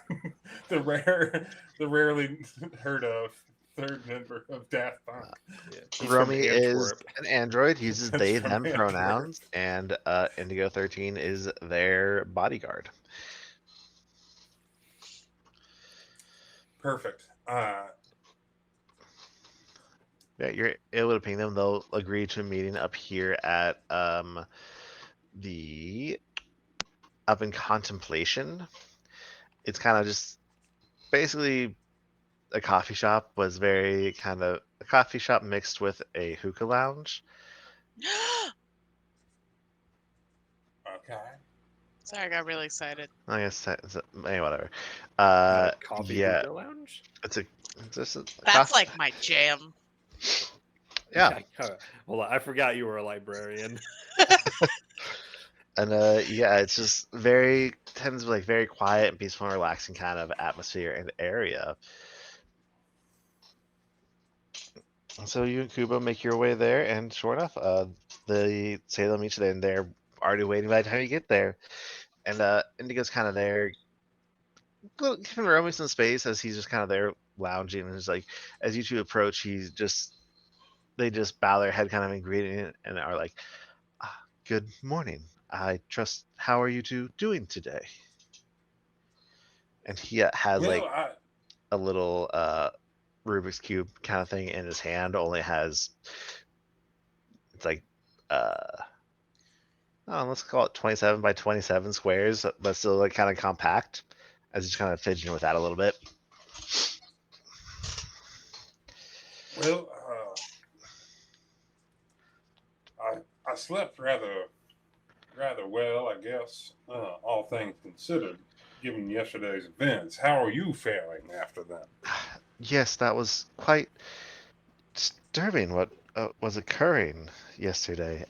the rarely heard of third member of Daft Punk. Yeah, he's from Romy is Antwerp. an android, uses That's they, from them Antwerp. pronouns, and Indigo 13 is their bodyguard. Perfect. Yeah, you're able to ping them. They'll agree to a meeting up here at the up in Contemplation. It's kind of just basically a coffee shop. Was very kind of a coffee shop mixed with a hookah lounge. Okay. Sorry, I got really excited. I guess whatever. Coffee Yeah, hookah lounge. it's just a That's coffee. like my jam. Yeah. Well, I forgot you were a librarian. And yeah, it's just tends to be like very quiet and peaceful and relaxing kind of atmosphere and area. So you and Kubo make your way there, and sure enough, they say they'll meet you there, and they're already waiting by the time you get there. And Indigo's kind of there, giving Romy some space as he's just kind of there lounging, and it's like as you two approach, they just bow their head, kind of in greeting, and are like, "Good morning. I trust. How are you two doing today?" And he has Well, like a little Rubik's cube kind of thing in his hand. Only has it's like let's call it 27 by 27 squares, but still like kind of compact. As he's kind of fidgeting with that a little bit. well, I slept rather well, I guess. All things considered, given yesterday's events. How are you faring after that? Yes, that was quite disturbing. What was occurring yesterday?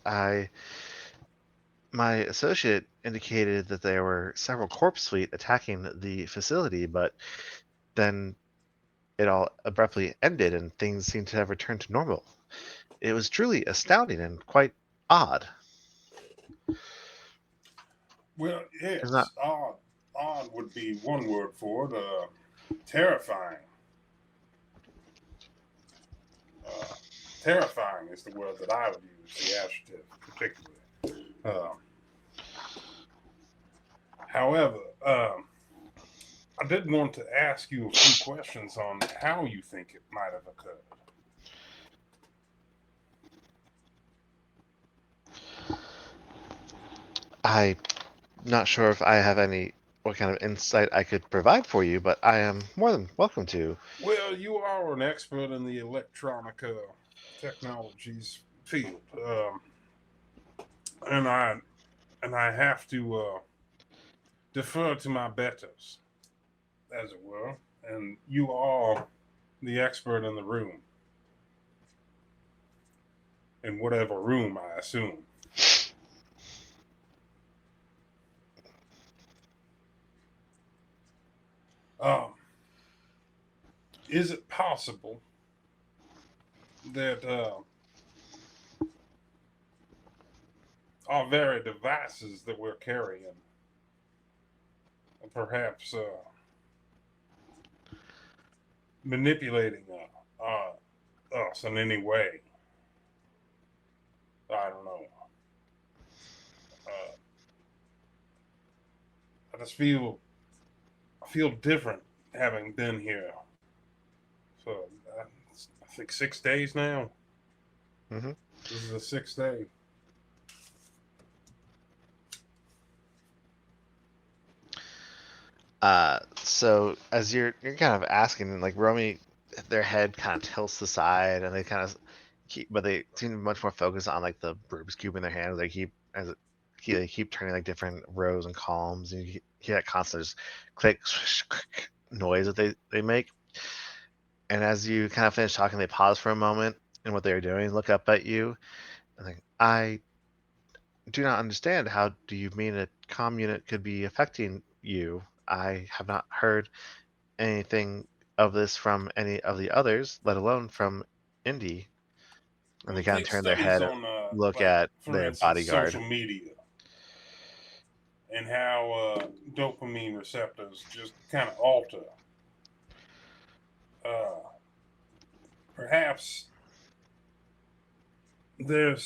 My associate indicated that there were several corpse fleet attacking the facility, but then it all abruptly ended and things seemed to have returned to normal. It was truly astounding and quite odd. Well, It's not. yes, odd would be one word for it. Terrifying. Terrifying is the word that I would use, the adjective, particularly. However, I did want to ask you a few questions on how you think it might have occurred. I'm not sure if I have what kind of insight I could provide for you, but I am more than welcome to. Well, you are an expert in the electronica technologies field, and I have to defer to my betters, as it were, and you are the expert in the room, in whatever room, I assume. Is it possible that our very devices that we're carrying perhaps manipulating us in any way? I don't know. I just I feel different having been here for I think 6 days now. Mm-hmm. This is the 6th day. So as you're kind of asking, like Romy, their head kind of tilts to the side, and they kind of keep, but they seem to be much more focused on like the Rubik's cube in their hands. They keep they keep turning like different rows and columns, and you hear that constant just click, swish, click noise that they make. And as you kind of finish talking, they pause for a moment in what they're doing, look up at you, and think, I do not understand. How do you mean a comm unit could be affecting you? I have not heard anything of this from any of the others, let alone from Indy. And We'll they kind of take turn their studies head, on, look like, at for their instance, bodyguard. social media and how dopamine receptors just kind of alter. Uh, Perhaps there's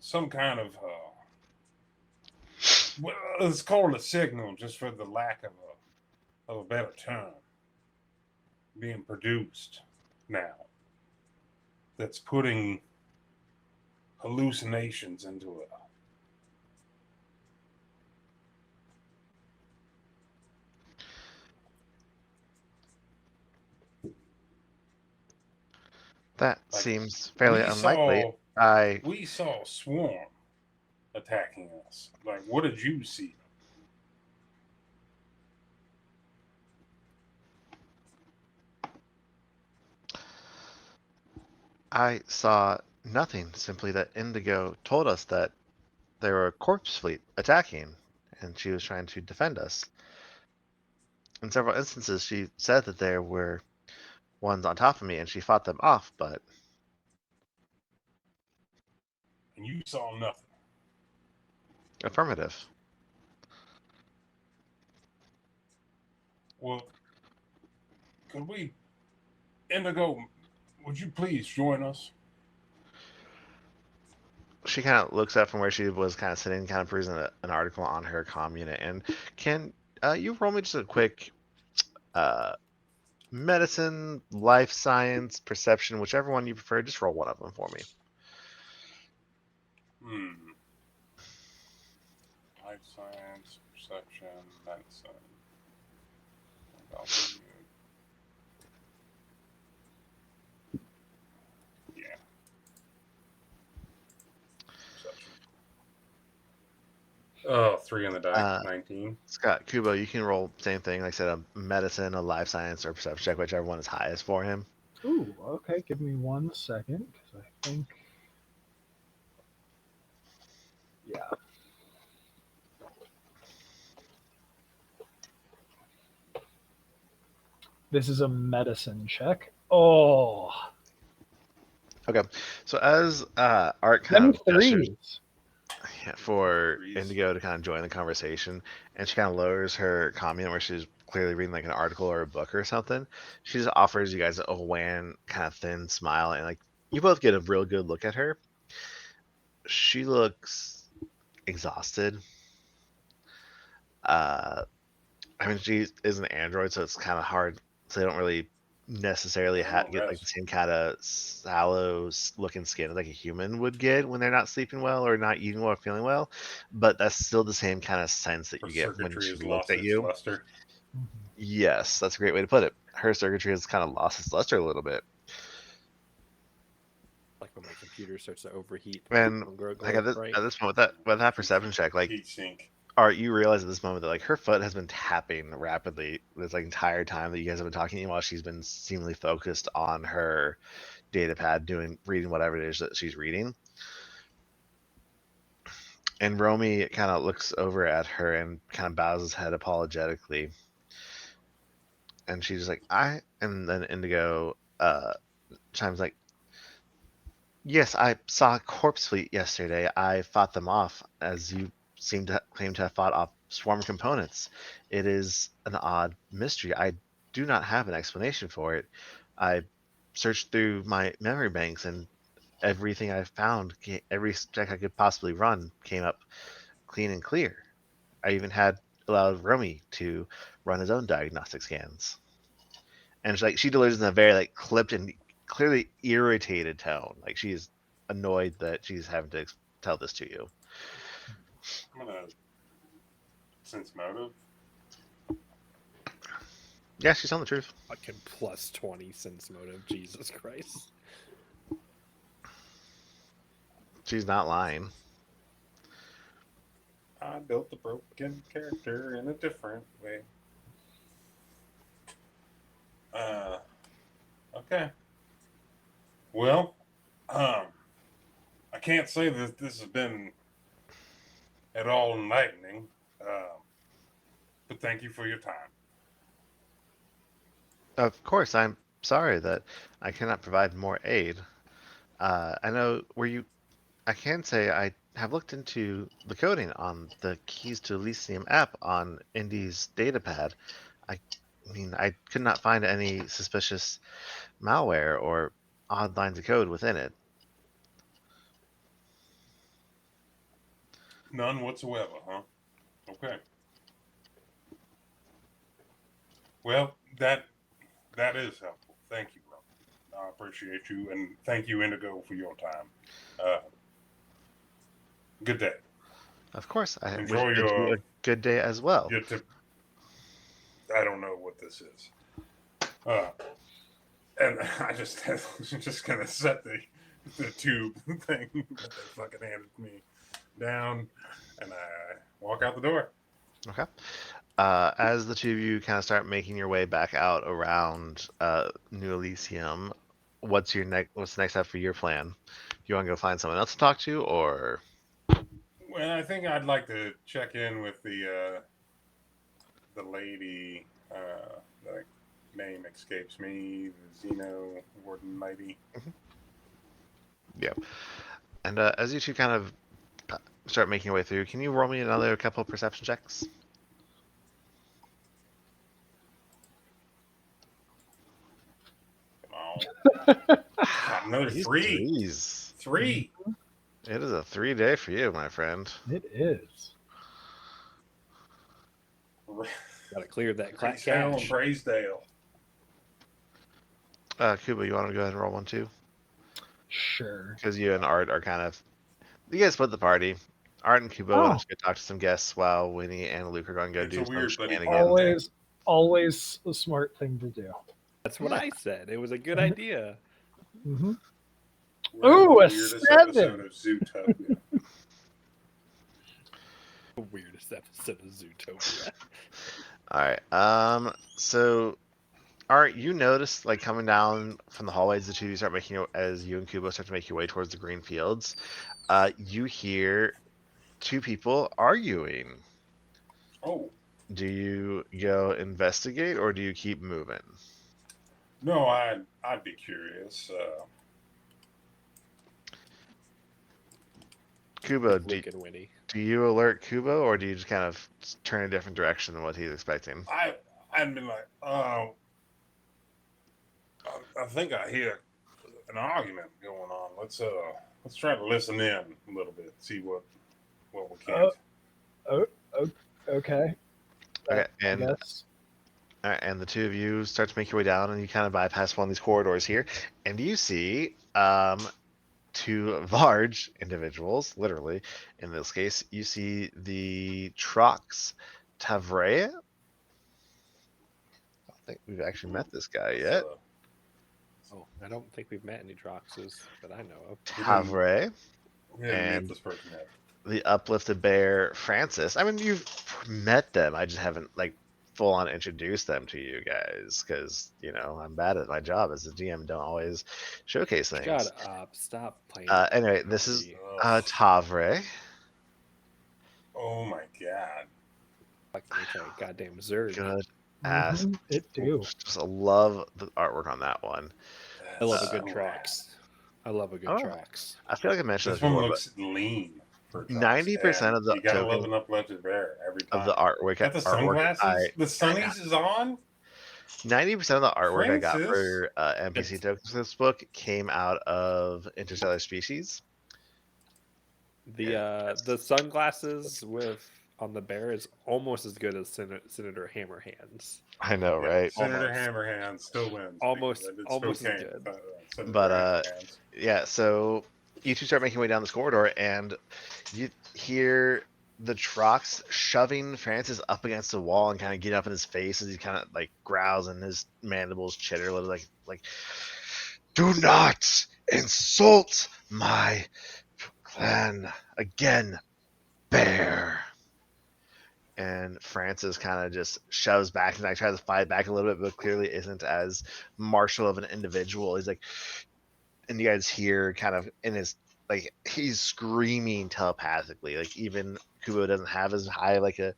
some kind of well, let's call it a signal, just for the lack of a better term, being produced now that's putting hallucinations into it. That Like, seems fairly we unlikely. saw I we saw a swarm attacking us. Like, what did you see? I saw nothing, simply that Indigo told us that there were a corpse fleet attacking, and she was trying to defend us. In several instances, she said that there were ones on top of me, and she fought them off, but And you saw nothing. affirmative. Well, could we, Indigo, would you please join us? She kind of looks up from where she was kind of sitting, kind of perusing an article on her comm unit. And can you roll me just a quick uh, medicine, life science, perception, whichever one you prefer? Just roll one of them for me. Life science, perception, medicine. Yeah. Perception. Oh, 3 on the die. 19. Scott, Kubo, you can roll same thing. Like I said, a medicine, a life science, or perception check, whichever one is highest for him. Ooh, okay. Give me 1 second, because I think. Yeah. This is a medicine check. Oh, Okay, so as Art kind them of gestures threes. for Threes. Indigo to kind of join the conversation, and she kind of lowers her comment where she's clearly reading like an article or a book or something. She just offers you guys a wan, kind of thin smile, and like you both get a real good look at her. She looks exhausted. Uh, I mean, she is an android, so it's kind of hard. So they don't really necessarily No get like the rest. same kind of sallow looking skin like a human would get when they're not sleeping well or not eating well or feeling well. But that's still the same kind of sense that Her you get when circuitry she has looks lost at its you. luster. Yes, that's a great way to put it. Her circuitry has kind of lost its luster a little bit. Like when my computer starts to overheat And and grow like bright. at this moment, with that perception check, like Heat sink. Art, you realize at this moment that like her foot has been tapping rapidly this like entire time that you guys have been talking while she's been seemingly focused on her data pad reading whatever it is that she's reading. And Romy kind of looks over at her and kind of bows his head apologetically. And she's just like, and then Indigo chimes like, yes, I saw a corpse fleet yesterday. I fought them off, as you seem to claim to have fought off swarm components. It is an odd mystery. I do not have an explanation for it. I searched through my memory banks, and everything I found, every check I could possibly run, came up clean and clear. I even had allowed Romy to run his own diagnostic scans. And she delivers in a very clipped and clearly irritated tone. Like she's annoyed that she's having to tell this to you. I'm gonna sense motive. Yeah, she's telling the truth. Fucking plus 20 sense motive. Jesus Christ. She's not lying. I built a broken character in a different way. Okay. Well, I can't say that this has been at all enlightening, but thank you for your time. Of course, I'm sorry that I cannot provide more aid. I know where you. I can say I have looked into the coding on the Keys to Elysium app on Indy's datapad. I mean, I could not find any suspicious malware or odd lines of code within it. None whatsoever, huh? Okay. Well, that is helpful. Thank you, bro. I appreciate you, and thank you, Indigo, for your time. Good day. Of course, I wish Enjoy you your a good day as well. I don't know what this is. And I just gonna set the tube thing that they fucking handed me down, and I walk out the door. Okay. As the two of you kind of start making your way back out around New Elysium, what's the next step for your plan? You want to go find someone else to talk to, or? Well, I think I'd like to check in with the lady. The name escapes me. The Xeno Warden Mighty. Yeah. And as you two kind of start making your way through, can you roll me another couple of perception checks? Come on. Another These three. threes. 3. It is a 3-day for you, my friend. It is. Gotta clear that Praise Hale and cache. praise Dale. Kuba, you want to go ahead and roll one too? Sure. Because you and Art are kind of, you guys split the party. Art and Kuba want to go talk to some guests while Winnie and Luke are going to go It's do a some weird, buddy. shenanigans. Always a smart thing to do. That's what Yeah. I said. It was a good idea. Mm-hmm. We're Ooh, the a weirdest 7. episode of Zootopia. The weirdest episode of Zootopia. All right. So Art, you notice like coming down from the hallways, the two of you start making as you and Kubo start to make your way towards the green fields. You hear two people arguing. Oh, Do you go investigate or do you keep moving? no, I'd be curious. Kubo, Luke and Winnie. do you alert Kubo or do you just kind of turn a different direction than what he's expecting? I'd been like, I think I hear an argument going on. Let's try to listen in a little bit, see what we can. Okay. Okay, I and guess. and the two of you start to make your way down, and you kind of bypass one of these corridors here, and you see two large individuals, literally. In this case, you see the Trox Tavre. I don't think we've actually met this guy yet. Oh, I don't think we've met any Droxes that I know of. Tavre. We haven't met and this person yet. the uplifted bear, Francis. I mean, you've met them. I just haven't like full on introduced them to you guys because I'm bad at my job as a DM. Don't always showcase things. Shut up! Stop playing. Anyway, this is Ugh. Tavre. Oh my god. Fucking okay, goddamn Zerg. Good ass. Mhm, it do. Just love the artwork on that one. I love a That's good so Trox. I love a good Oh. Trox. I feel like I mentioned This this one before, looks lean. For Trox, 90% and of the you gotta love token an uplifted bear every time. of the artwork, Got the sunglasses. The sunnies is on. 90% of the artwork I got Francis? for NPC tokens for this book came out of Interstellar Species. The sunglasses with on the bear is almost as good as Senator Hammerhands. I know, right? Senator Almost. Hammerhand still wins. Almost- because it's almost as cocaine, good. Senator But Hammerhands. yeah, so you two start making your way down this corridor, and you hear the Trox shoving Francis up against the wall and kind of getting up in his face as he kind of like growls and his mandibles chitter a little, like, do not insult my clan again, bear. And Francis kind of just shoves back and I try to fight back a little bit, but clearly isn't as martial of an individual. He's like, and you guys hear kind of in his, like, he's screaming telepathically. Like, even Kubo doesn't have as high like a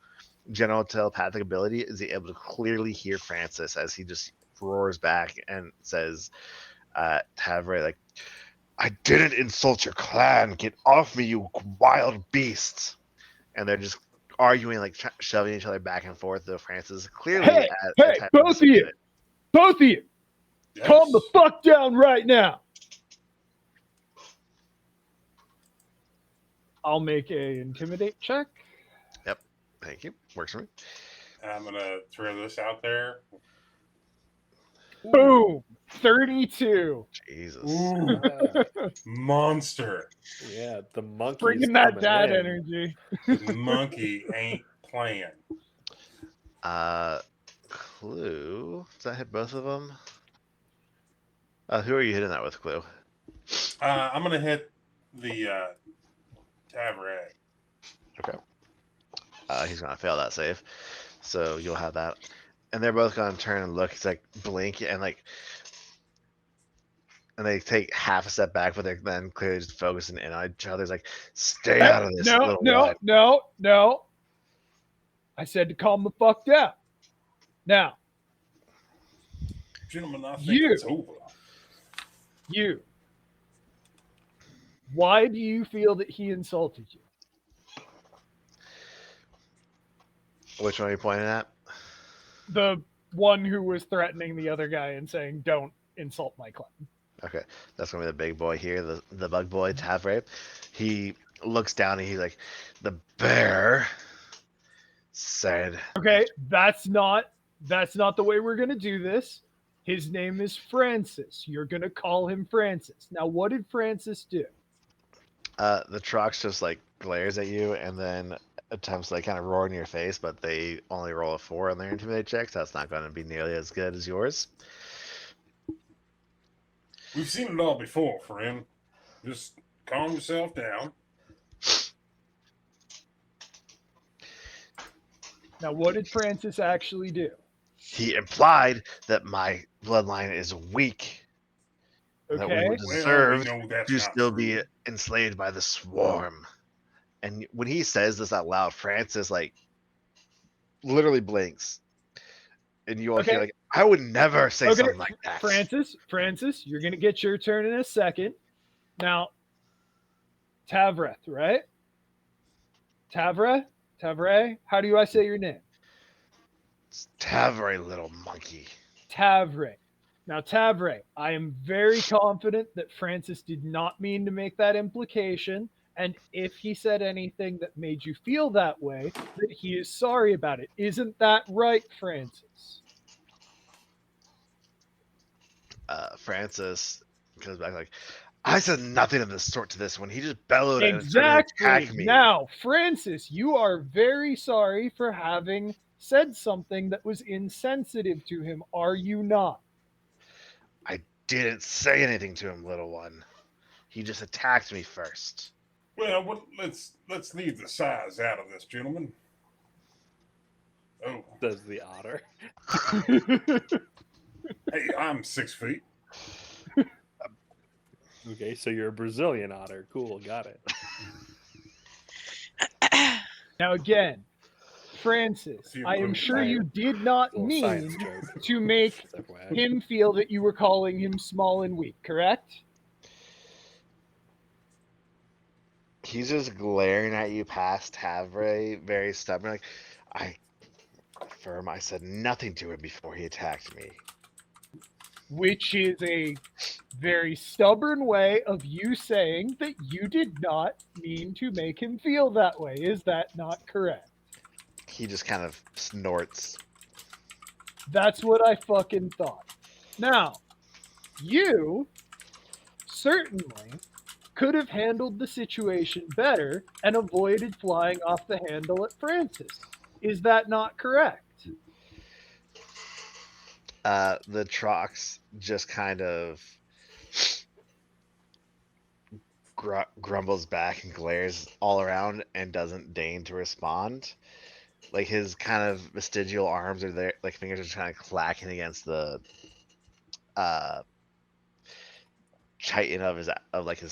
general telepathic ability. Is he able to clearly hear Francis as he just roars back and says, Tavre, like, I didn't insult your clan. Get off me, you wild beasts. And they're just arguing, like shoving each other back and forth. Though Francis is clearly Hey, both of you, Yes. calm the fuck down right now. I'll make a intimidate check. Thank you. Works for me. I'm gonna throw this out there. Boom, 32. Jesus. Ooh, monster. Yeah, the monkey. Bringing that dad energy. The monkey ain't playing. Clue. Does that hit both of them? Who are you hitting that with, Clue? I'm gonna hit the Tavret. Okay. He's gonna fail that save, so you'll have that. And they're both gonna turn and look. It's like blink and like, and they take half a step back, but they're then clearly just focusing in on each other. It's like, stay out of this. No. I said to calm the fuck down. Now, Gentlemen, I think You. it's over. you. Why do you feel that he insulted you? Which one are you pointing at? The one who was threatening the other guy and saying, "Don't insult my clan." Okay, that's gonna be the big boy here, the bug boy, Tavre. He looks down and he's like, the bear said. Okay, that's not the way we're gonna do this. His name is Francis. You're gonna call him Francis. Now, what did Francis do? The Trox just like glares at you and then attempts to like kind of roar in your face, but they only roll a 4 on their intimidate checks. That's not going to be nearly as good as yours. We've seen it all before, friend. Just calm yourself down. Now, what did Francis actually do? He implied that my bloodline is weak. That we Okay, would Well, deserve we know that's to not still true. be enslaved by the swarm. And when he says this out loud, Francis like literally blinks. And you all Okay. hear like, I would never say Okay, something like that. Francis, you're gonna get your turn in a second. Now, Tavreth, right? Tavre? How do I say your name? It's Tavre, little monkey. Tavre. Now, Tavre, I am very confident that Francis did not mean to make that implication. And if he said anything that made you feel that way, that he is sorry about it. Isn't that right, Francis? Francis comes back like, I said nothing of the sort to this one. He just bellowed and started to Exactly. attack me. Now, Francis, you are very sorry for having said something that was insensitive to him, are you not? I didn't say anything to him, little one. He just attacked me first. Well, let's leave the size out of this, gentlemen. Oh, Says the otter. hey, I'm 6 feet. Okay, so you're a Brazilian otter. Cool, got it. Now, again, Francis, I am sure you did not Little science mean joke. to make Just FYI. him feel that you were calling him small and weak, correct? He's just glaring at you past Havre, very stubborn. Like, I affirm I said nothing to him before he attacked me. Which is a very stubborn way of you saying that you did not mean to make him feel that way. Is that not correct? He just kind of snorts. That's what I fucking thought. Now, you certainly could have handled the situation better and avoided flying off the handle at Francis. Is that not correct? The Trox just kind of grumbles back and glares all around and doesn't deign to respond. Like his kind of vestigial arms are there, like fingers are kind of clacking against the uh chitin of his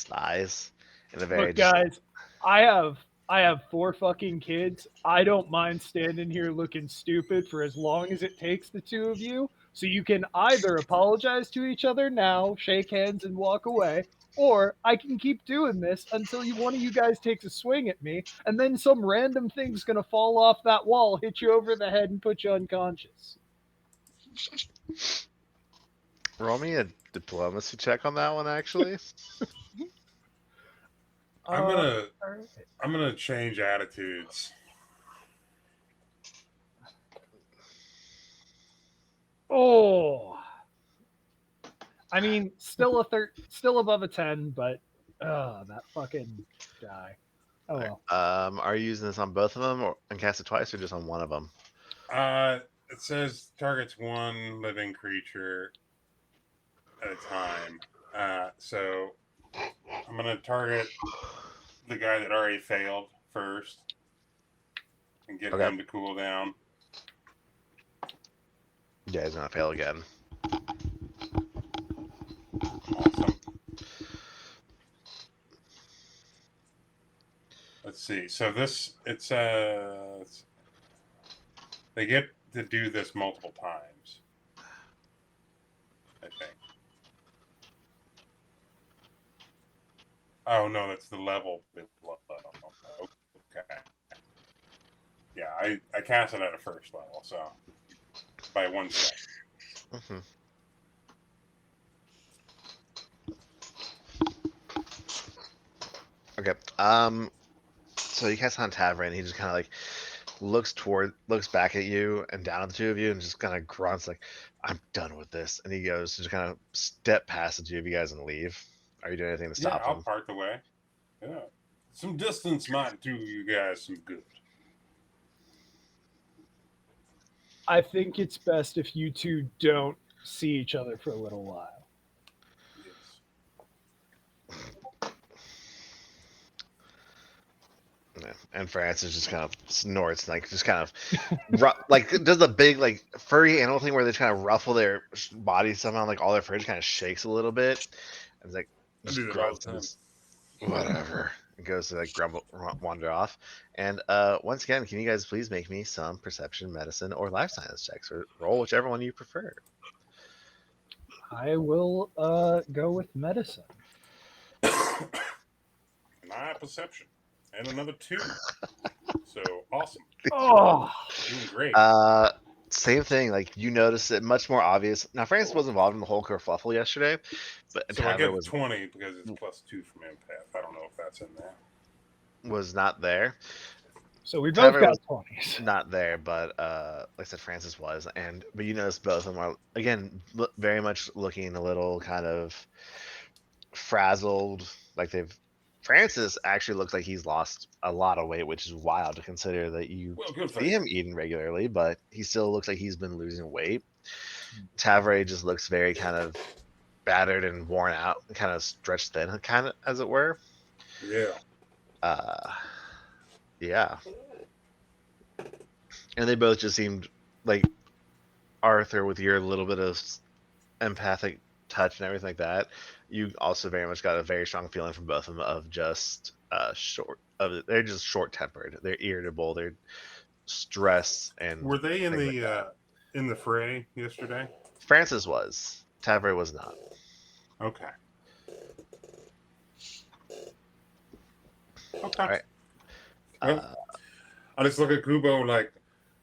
thighs in a very Look, guys, I have 4 fucking kids. I don't mind standing here looking stupid for as long as it takes the 2 of you. So you can either apologize to each other now, shake hands, and walk away, or I can keep doing this until one of you guys takes a swing at me, and then some random thing's gonna fall off that wall, hit you over the head, and put you unconscious. roll me a diplomacy check on that one, actually. I'm Alright. gonna change attitudes. Oh, I mean, still still above a 10, but that fucking guy. Oh well. Are you using this on both of them, or and cast it twice, or just on one of them? It says targets one living creature at a time. So I'm gonna target the guy that already failed first and get Okay. him to cool down. Yeah, he's gonna fail again. Awesome. Let's see. So it's they get to do this multiple times, I think. Oh no, that's the level below. Okay. Yeah, I cast it at a first level, so by 1 second. Mm-hmm. Okay. So you cast on Tavern. He just kind of like looks back at you and down at the 2 of you, and just kind of grunts like, "I'm done with this." And he goes to just kind of step past the 2 of you guys and leave. Are you doing anything to Yeah, stop I'll him? park the way. Yeah, some distance might do you guys some good. I think it's best if you 2 don't see each other for a little while. Yes. Yeah. And Francis just kind of snorts, like just kind of like does the big like furry animal thing where they kind of ruffle their bodies somehow, like all their fur just kind of shakes a little bit, and it's like I just do that all grunts the and time. just whatever. And goes to like wander off. And once again, can you guys please make me some perception, medicine, or life science checks, or roll whichever one you prefer. I will go with medicine. My perception. And another 2. So awesome. Oh, Doing great. Same thing. Like you notice it much more obvious. Now, Francis was involved in the whole kerfluffle yesterday, but So I Tavra get was 20 because it's +2 from empath. I don't know if that's in there. not there. so we both Tavra got was 20s. not there, but like I said, Francis was, but you notice both of them are again very much looking a little kind of frazzled. Like Francis actually looks like he's lost a lot of weight, which is wild to consider that you Well, good for see you. him eating regularly, but he still looks like he's been losing weight. Tavre just looks very kind of battered and worn out, kind of stretched thin, kind of as it were. Yeah. Yeah. And they both just seemed like Arthur, with your little bit of empathic touch and everything like that. You also very much got a very strong feeling from both of them of just they're just short tempered. They're irritable. They're stressed and Were they in things like the that. in the fray yesterday? Francis was. Tavre was not. Okay. Okay. All right. Well, I just look at Kubo like,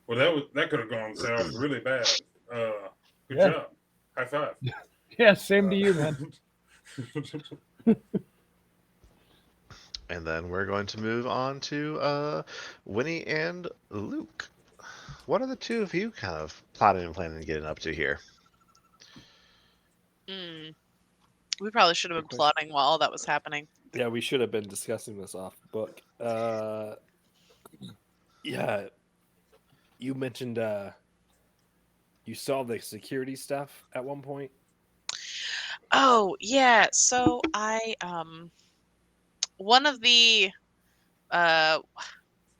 well, that could have gone south really bad. Good Yeah. job. High five. Yeah, same to you, man. And then we're going to move on to Winnie and Luke. What are the 2 of you kind of plotting and planning to get up to here? We probably should have Good been question. plotting while all that was happening. Yeah, we should have been discussing this off book. Yeah, you mentioned you saw the security stuff at one point. Oh, yeah. So one of the uh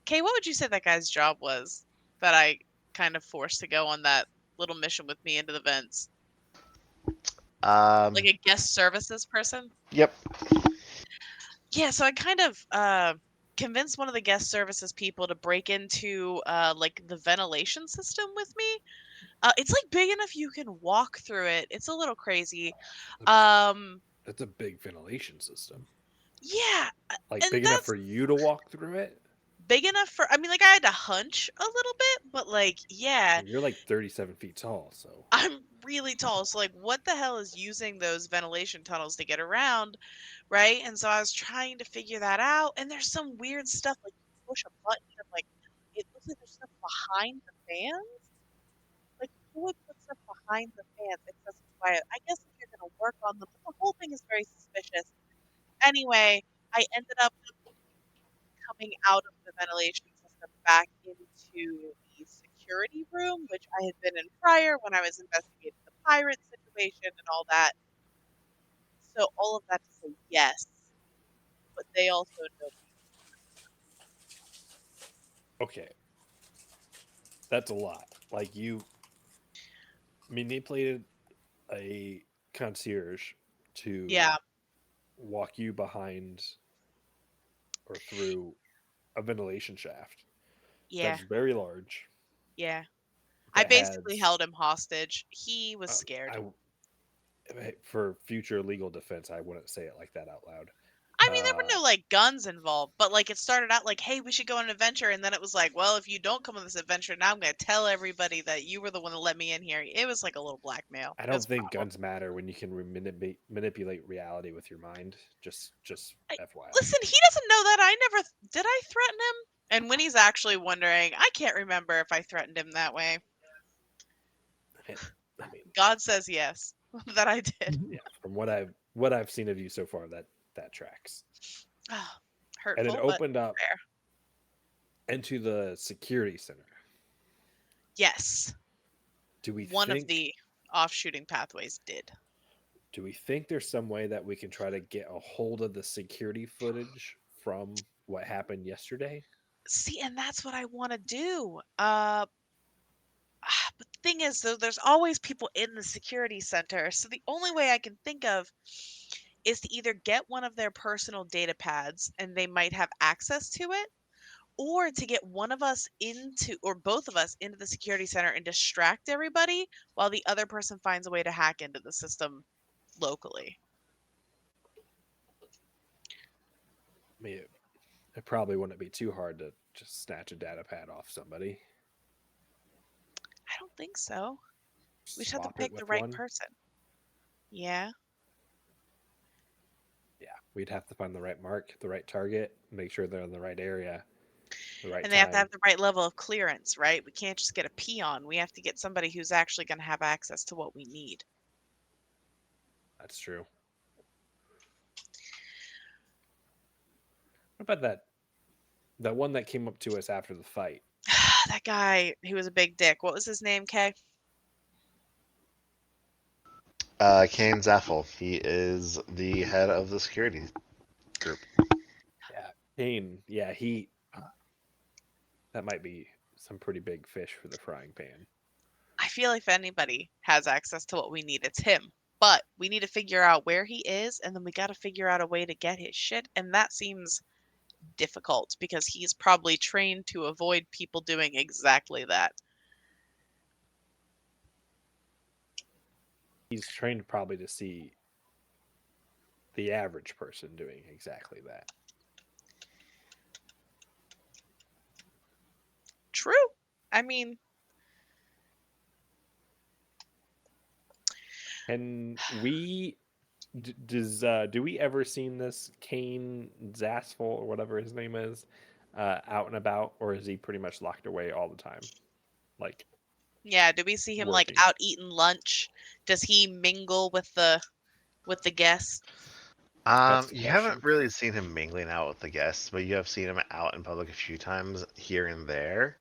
Kay, what would you say that guy's job was that I kind of forced to go on that little mission with me into the vents? Like a guest services person? Yep. Yeah, so I kind of convinced one of the guest services people to break into like the ventilation system with me. It's like big enough you can walk through it. It's a little crazy. Um, That's a big ventilation system. yeah, Like and big enough that's for you to walk through it. big enough for. I mean, like I had to hunch a little bit, but like, yeah, And you're like 37 feet tall, so I'm really tall. So like, what the hell is using those ventilation tunnels to get around, right? And so I was trying to figure that out. And there's some weird stuff like you push a button and like it looks like there's stuff behind the fans. Like who would put stuff behind the fans accessible? I guess if you're gonna work on them, but the whole thing is very suspicious. Anyway, I ended up coming out of the ventilation system back into the security room, which I had been in prior when I was investigating the pirate situation and all that. So all of that to say yes, but they also know me. okay. That's a lot. Like you manipulated a concierge to Yeah, walk you behind or through a ventilation shaft yeah, that's very large. yeah. I That basically has held him hostage. He was scared. for future legal defense, I wouldn't say it like that out loud. I mean, there were no like guns involved, but like it started out like, "Hey, we should go on an adventure," and then it was like, "Well, if you don't come on this adventure, now I'm gonna tell everybody that you were the one that let me in here." It was like a little blackmail. I It was don't a think problem. guns matter when you can manipulate reality with your mind. Just FYI. Listen, he doesn't know that. I never did. I threaten him, and Winnie's actually wondering. I can't remember if I threatened him that way. I mean, God says yes, that I did. yeah, from what I've seen of you so far, that tracks. Oh, And it hurtful, but opened up fair. into the security center. Yes, Do we one of think the off-shooting pathways did. do we think there's some way that we can try to get a hold of the security footage from what happened yesterday? See, and that's what I want to do. But the thing is, though, there's always people in the security center. So the only way I can think of is to either get one of their personal data pads and they might have access to it, or to get one of us into, or both of us into the security center and distract everybody while the other person finds a way to hack into the system locally. I mean, it probably wouldn't be too hard to just snatch a data pad off somebody. I don't think so. We just have to Swap it pick the with right one. person. Yeah. Yeah, we'd have to find the right mark, the right target, make sure they're in the right area, the right And they have to time. have the right level of clearance, right? We can't just get a peon. We have to get somebody who's actually going to have access to what we need. That's true. What about that one that came up to us after the fight? That guy, he was a big dick. What was his name, Kay? Kane Zaffel. He is the head of the security group. Yeah, Kane. Yeah, he. That might be some pretty big fish for the frying pan. I feel if anybody has access to what we need, it's him. But we need to figure out where he is, and then we got to figure out a way to get his shit. And that seems difficult because he's probably trained to avoid people doing exactly that. He's trained probably to see the average person doing exactly that. True. I mean, And we do we ever seen this Kane Zaspel or whatever his name is out and about, or is he pretty much locked away all the time? Like yeah, do we see him like working. out eating lunch? Does he mingle with the with the guests? That's the You question. haven't really seen him mingling out with the guests, but you have seen him out in public a few times here and there.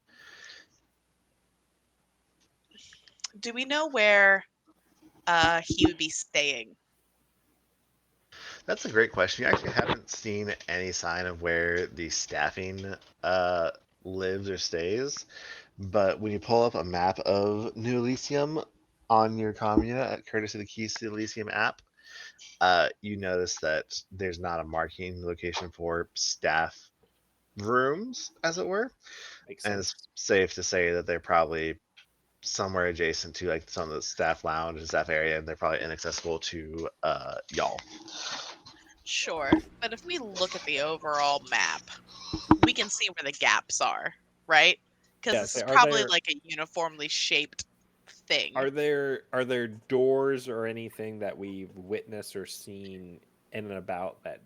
Do we know where he would be staying? That's a great question. You actually haven't seen any sign of where the staffing lives or stays, but when you pull up a map of New Elysium on your commune at courtesy of the Keys to Elysium app, you notice that there's not a marking location for staff rooms, as it were, Makes and sense. it's safe to say that they're probably somewhere adjacent to like some of the staff lounge and staff area, and they're probably inaccessible to y'all. Sure, but if we look at the overall map, we can see where the gaps are, right? Because Yeah, this so is are probably there- like a uniformly shaped thing. Are there doors or anything that we've witnessed or seen in and about that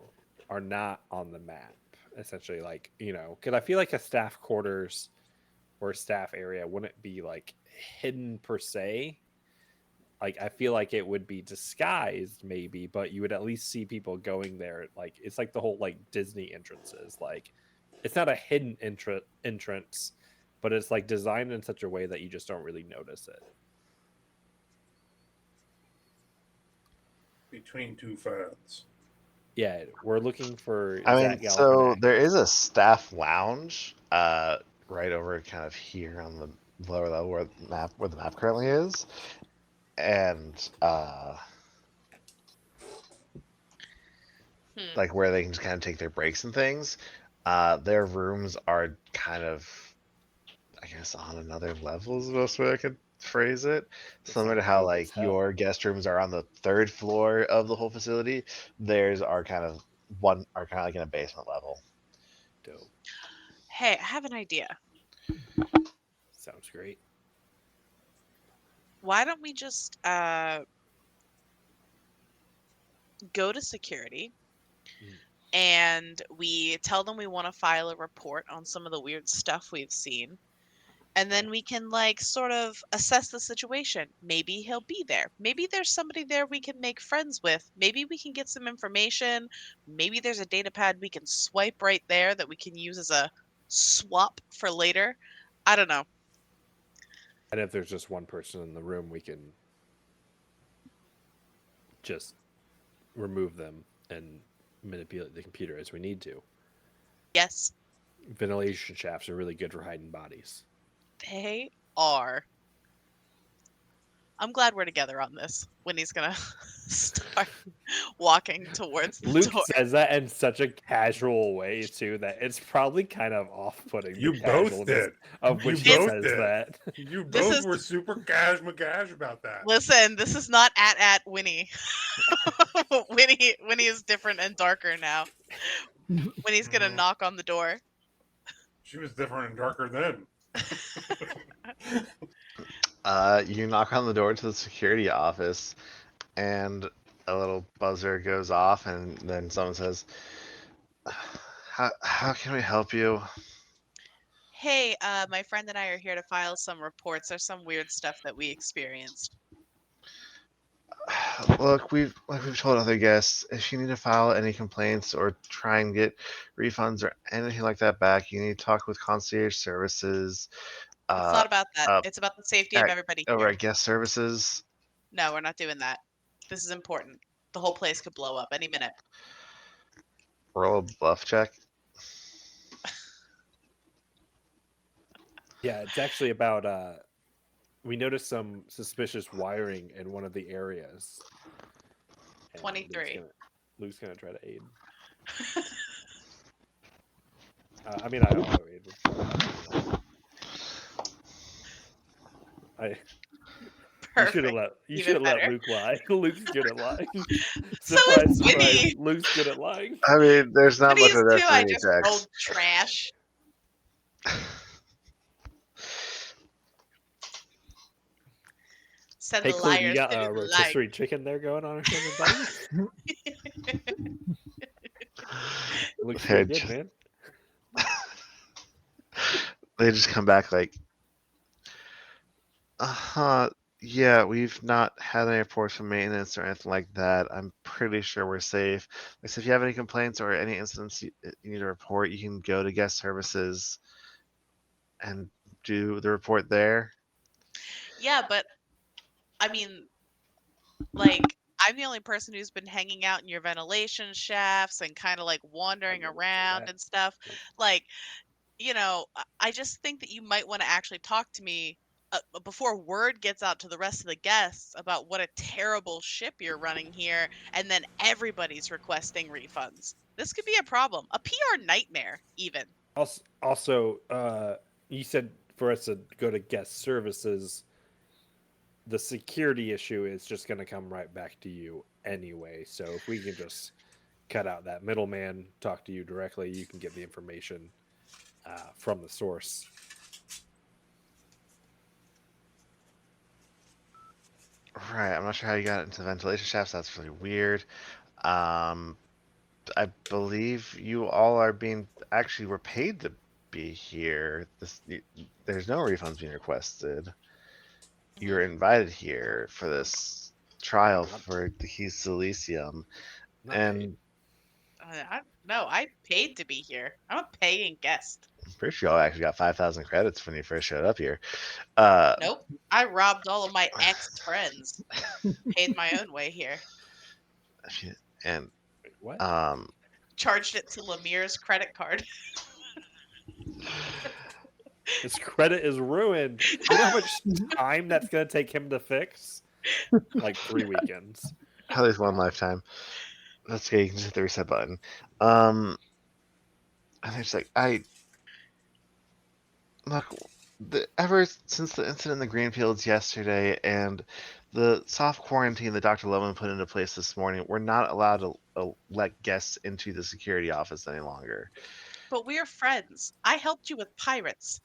are not on the map? Essentially, like, because I feel like a staff quarters or a staff area wouldn't be like hidden per se. Like, I feel like it would be disguised maybe, but you would at least see people going there. Like, it's like the whole like Disney entrances. Like, it's not a hidden entrance, but it's like designed in such a way that you just don't really notice it. Between two phones. Yeah, we're looking for I Zach mean, so Galifianakis. there is a staff lounge right over kind of here on the lower level where the map currently is, and like where they can just kind of take their breaks and things. Their rooms are kind of, I guess, on another level is the best way I could phrase it. It Similar to sounds how dope as like hell. your guest rooms are on the third floor of the whole facility, theirs are kind of like in a basement level. Dope. Hey, I have an idea. Sounds great. Why don't we just go to security Mm. and we tell them we want to file a report on some of the weird stuff we've seen, and then we can like sort of assess the situation. Maybe he'll be there, maybe there's somebody there we can make friends with, maybe we can get some information, maybe there's a data pad we can swipe right there that we can use as a swap for later. I don't know. And if there's just one person in the room, we can just remove them and manipulate the computer as we need to. Yes, Ventilation shafts are really good for hiding bodies. they are. I'm glad we're together on this when he's gonna start walking towards the Luke door. says that in such a casual way too that it's probably kind of off-putting. You the both casualness did. of You which he both says did. that. You This both is- were super cash about that. Listen, this is not at Winnie. Winnie is different and darker now. Winnie's gonna Mhm. knock on the door. She was different and darker then. You knock on the door to the security office, and a little buzzer goes off, and then someone says, how can we help you? Hey, my friend and I are here to file some reports. There's some weird stuff that we experienced. Look, we've told other guests, if you need to file any complaints or try and get refunds or anything like that back, you need to talk with concierge services. It's not about that. Uh, It's about the safety of at- everybody over here. at guest services. No, we're not doing that. This is important. The whole place could blow up any minute. Roll a bluff check. Yeah, it's actually about we noticed some suspicious wiring in one of the areas. And 23. Luke's gonna try to aid. I mean, I auto aid. You should have Perfect. let Even better. Luke lie. Luke's good at lying. So Surprise, is surprise. Winnie. Luke's good at lying. I mean, there's not much Winnie's of that too. for I any just checks. rolled trash. Send Hey, the Cleve, you liars got to a the light. rotisserie chicken there going on or something, buddy? Looks Hey, pretty good, man. They just come back like, uh-huh, Yeah, we've not had any reports from maintenance or anything like that. I'm pretty sure we're safe. Like, so if you have any complaints or any incidents you need to report, you can go to guest services and do the report there. Yeah, but I mean, like, I'm the only person who's been hanging out in your ventilation shafts and kind of like wandering never said around that. and stuff. Like, I just think that you might want to actually talk to me before word gets out to the rest of the guests about what a terrible ship you're running here, and then everybody's requesting refunds. This could be a problem, a PR nightmare, even. Also, you said for us to go to guest services. The security issue is just going to come right back to you anyway. So if we can just cut out that middleman, talk to you directly, you can get the information from the source. Right. I'm not sure how you got into the ventilation shafts. That's really weird. Um, I believe you all are being actually were paid to be here. There's no refunds being requested. You're invited here for this trial for the keys to Elysium, Not paid. and No, I paid to be here. I'm a paying guest. I'm pretty sure y'all actually got 5,000 credits when you first showed up here. Nope. I robbed all of my ex friends. Paid my own way here. And Wait, what? Charged it to Lemire's credit card. His credit is ruined. You know how much time that's going to take him to fix? Like 3 weekends. at least one lifetime. That's okay. You can just hit the reset button. And it's like look. Ever since the incident in the Greenfields yesterday and the soft quarantine that Dr. Lohman put into place this morning, we're not allowed to let guests into the security office any longer. But we're friends. I helped you with pirates.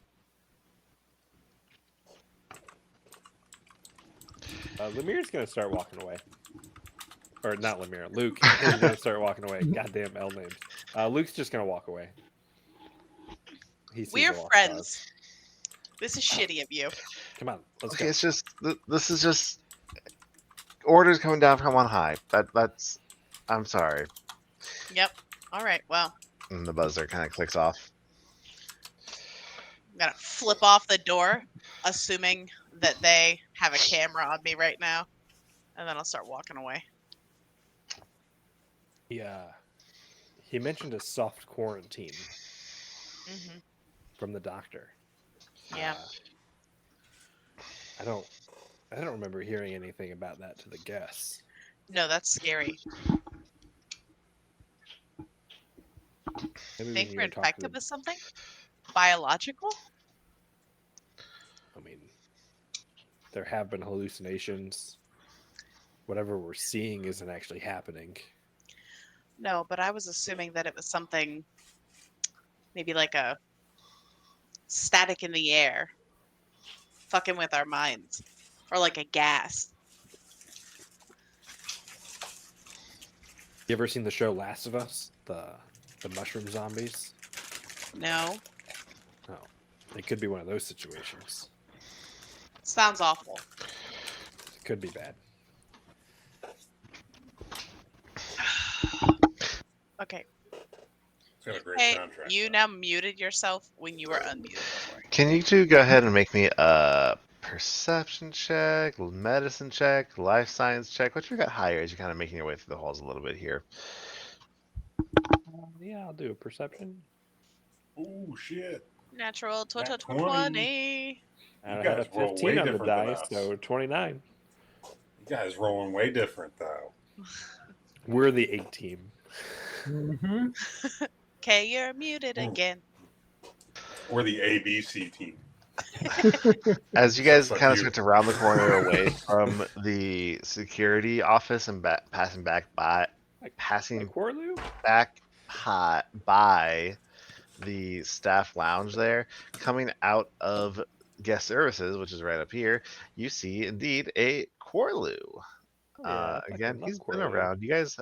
Lemire's going to start walking away. Or not Lemire. Luke is going to start walking away. Goddamn L names. Luke's just going to walk away. He sees We're a lost friends. cause. This is shitty of you. Come on, let's Okay, go. it's just this is just orders coming down from on high. That's I'm sorry. Yep. All right. Well, And the buzzer kind of clicks off. I'm gonna flip off the door, assuming that they have a camera on me right now, and then I'll start walking away. Yeah. He mentioned a soft quarantine Hmm. from the doctor. Yeah. I don't remember hearing anything about that to the guests. No, that's scary. Maybe we Think need we're to talk to infected them. with something? Biological? I mean, there have been hallucinations. Whatever we're seeing isn't actually happening. No, but I was assuming that it was something, maybe like a static in the air, fucking with our minds, or like a gas. You ever seen the show Last of Us? The mushroom zombies? No, No. It could be one of those situations. sounds awful. It could be bad. Okay. It's got a great Hey, soundtrack. you though. now muted yourself when you were unmuted before. Can you two go ahead and make me a perception check, medicine check, life science check? What you got higher as you're kind of making your way through the halls a little bit here? Yeah, I'll do a perception. Ooh, shit. Natural Nat 20. I You had a guys roll 15 way on the different than dice, us. so 29. You guys rolling way different though. We're the 8 team. Hmm. Okay, you're muted Ooh. again. We're the ABC team. As you So guys fuck kind of you. start to round the corner away from the security office and passing back by the staff lounge there, coming out of guest services, which is right up here, you see indeed a Corlu. Again, he's been around. You guys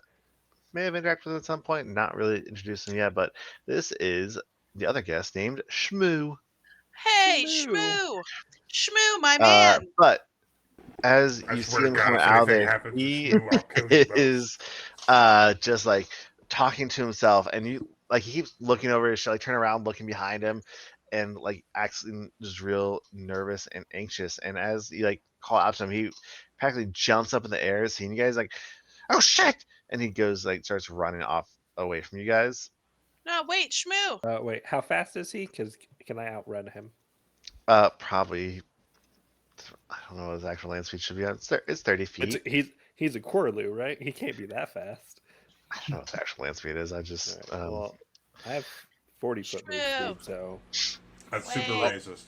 may have interacted with him at some point, not really introduced him yet, but this is the other guest named Shmoo. Hey, Shmoo. Shmoo! Shmoo, my man! But as I you see swear to him God, come if out anything there, happens to he Shmoo, I'll kill you both. is just like talking to himself, and you like he keeps looking over his shoulder, like turn around, looking behind him, and like acting just real nervous and anxious. And as you like call out to him, he practically jumps up in the air, seeing you guys like, oh shit, and he goes like starts running off away from you guys. No, wait, Shmoo. Wait, how fast is he? Because can I outrun him? Probably I don't know what his actual land speed should be on. It's 30 feet. He's a Corlu, right? He can't be that fast. I don't know what the actual land speed is. I just All right, well, I have 40-foot move speed, so That's super Wait. racist.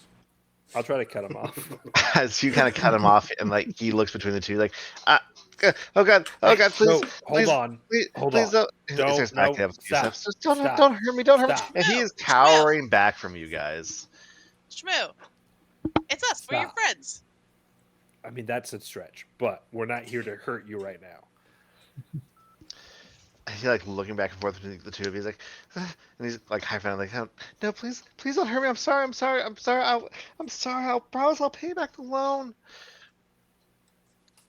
I'll try to cut him off. as you kind of cut him off, and like he looks between the two, like, oh god, please, No, hold please, on. Hold please on. don't. He Don't, starts no, backing up a few stop, steps. Just stop, don't hurt me, don't hurt me. stop, And he is Shmoo, cowering back from you guys. Shmoo. It's us. We're your Stop. friends. I mean, that's a stretch, but we're not here to hurt you right now. And he like looking back and forth between the two of you. He's like, and he's like high fiving, like, no, please, don't hurt me. I'm sorry. I'm sorry. I'll promise I'll pay back the loan.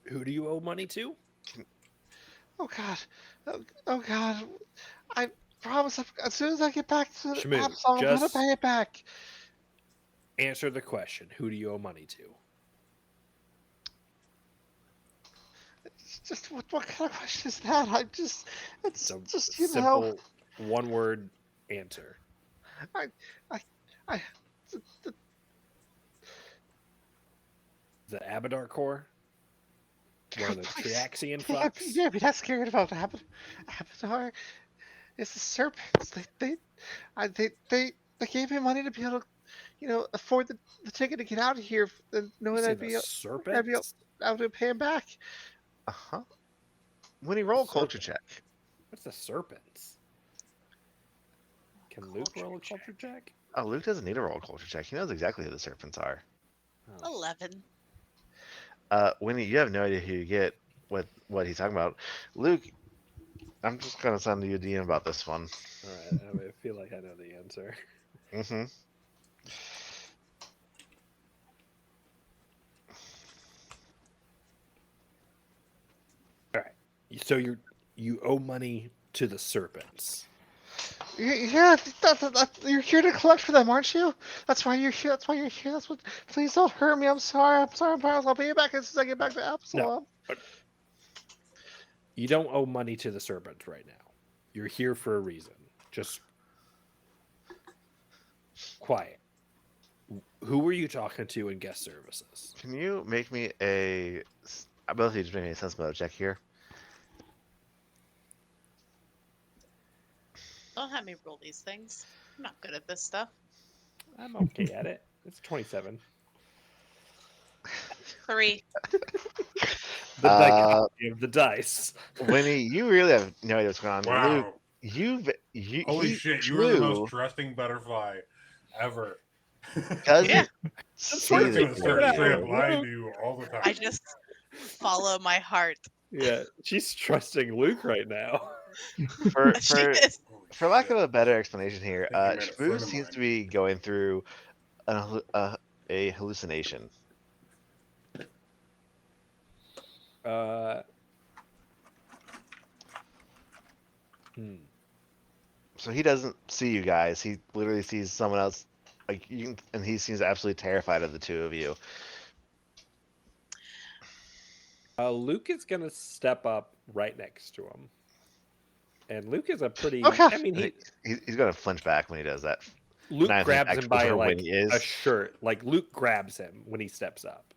Who do you owe money to? Oh god, oh god. I promise as soon as I get back to the Shmoo, Absol, I'm gonna just- pay it back. Answer the question. Who do you owe money to? It's just what kind of question is that? It's It's a just you know. simple one-word answer. I The Abadar Core? One of the Triaxian fucks? yeah, be not scared about Avatar. It's the serpents. They gave me money to be able to, afford the ticket to get out of here, and You knowing say I'd the be serpents? able to pay him back. When he roll a culture check. What's the serpents? Can Luke roll a culture check? Oh, Luke doesn't need to roll a culture check. He knows exactly who the serpents are. Oh. 11. Winnie, you have no idea who you get, what he's talking about. Luke, I'm just gonna send you a DM about this one. Alright, I feel like I know the answer. Mm-hmm. Alright. So you owe money to the serpents. Yeah, you're here to collect for them, aren't you? That's why you're here. That's what. Please don't hurt me. I'm sorry. I promise I'll pay you back as soon as I get back to Absalom. You don't owe money to the serpents right now. You're here for a reason. Just quiet. Who were you talking to in guest services? Can you make me I both of you just make me a sense motive check here. Don't have me roll these things. I'm not good at this stuff. I'm okay at it. It's 27. 3. The dichotomy of the dice. Winnie, you really have no idea what's going on. Wow. Luke, Holy shit, you are the most trusting butterfly ever. doesn't Yeah. see I'm the gonna start Yeah. straight game. up lying to you all the time. I just follow my heart. Yeah, she's trusting Luke right now. For She is. Holy for lack shit. of a better explanation here, I think you made a Shmoo friend of seems mine. to be going through a hallucination. So he doesn't see you guys. He literally sees someone else, and he seems absolutely terrified of the two of you. Luke is gonna step up right next to him, and Luke is a pretty. Oh gosh! I mean, He's gonna flinch back when he does that. Luke Not grabs him actually by where like Winnie is. a shirt. Like Luke grabs him when he steps up.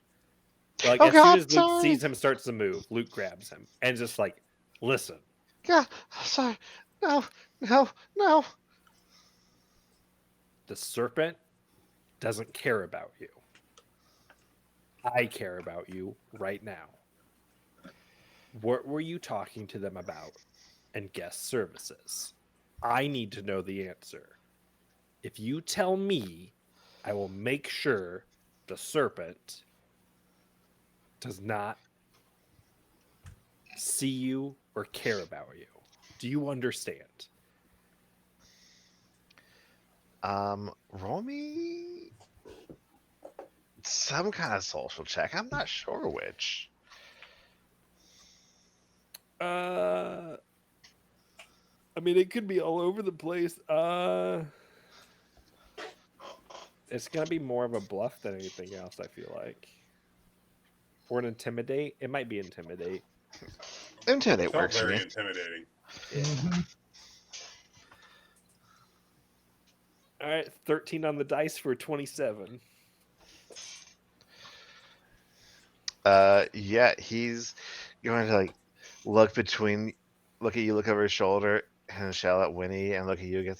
Like Oh, as God, soon as Luke sorry. sees him starts to move, Luke grabs him and just like, listen. Yeah, sorry. No. The serpent doesn't care about you. I care about you right now. What were you talking to them about in guest services? I need to know the answer. If you tell me, I will make sure the serpent does not see you or care about you. Do you understand? Roll me some kind of social check. I'm not sure which. I mean, it could be all over the place. It's gonna be more of a bluff than anything else. I feel like, or an intimidate. It might be intimidate. Intimidate Felt works for very me. intimidating. Yeah. Mhm. All right, 13 on the dice for 27. Yeah, he's going to like look at you, look over his shoulder, and shout at Winnie, and look at you again.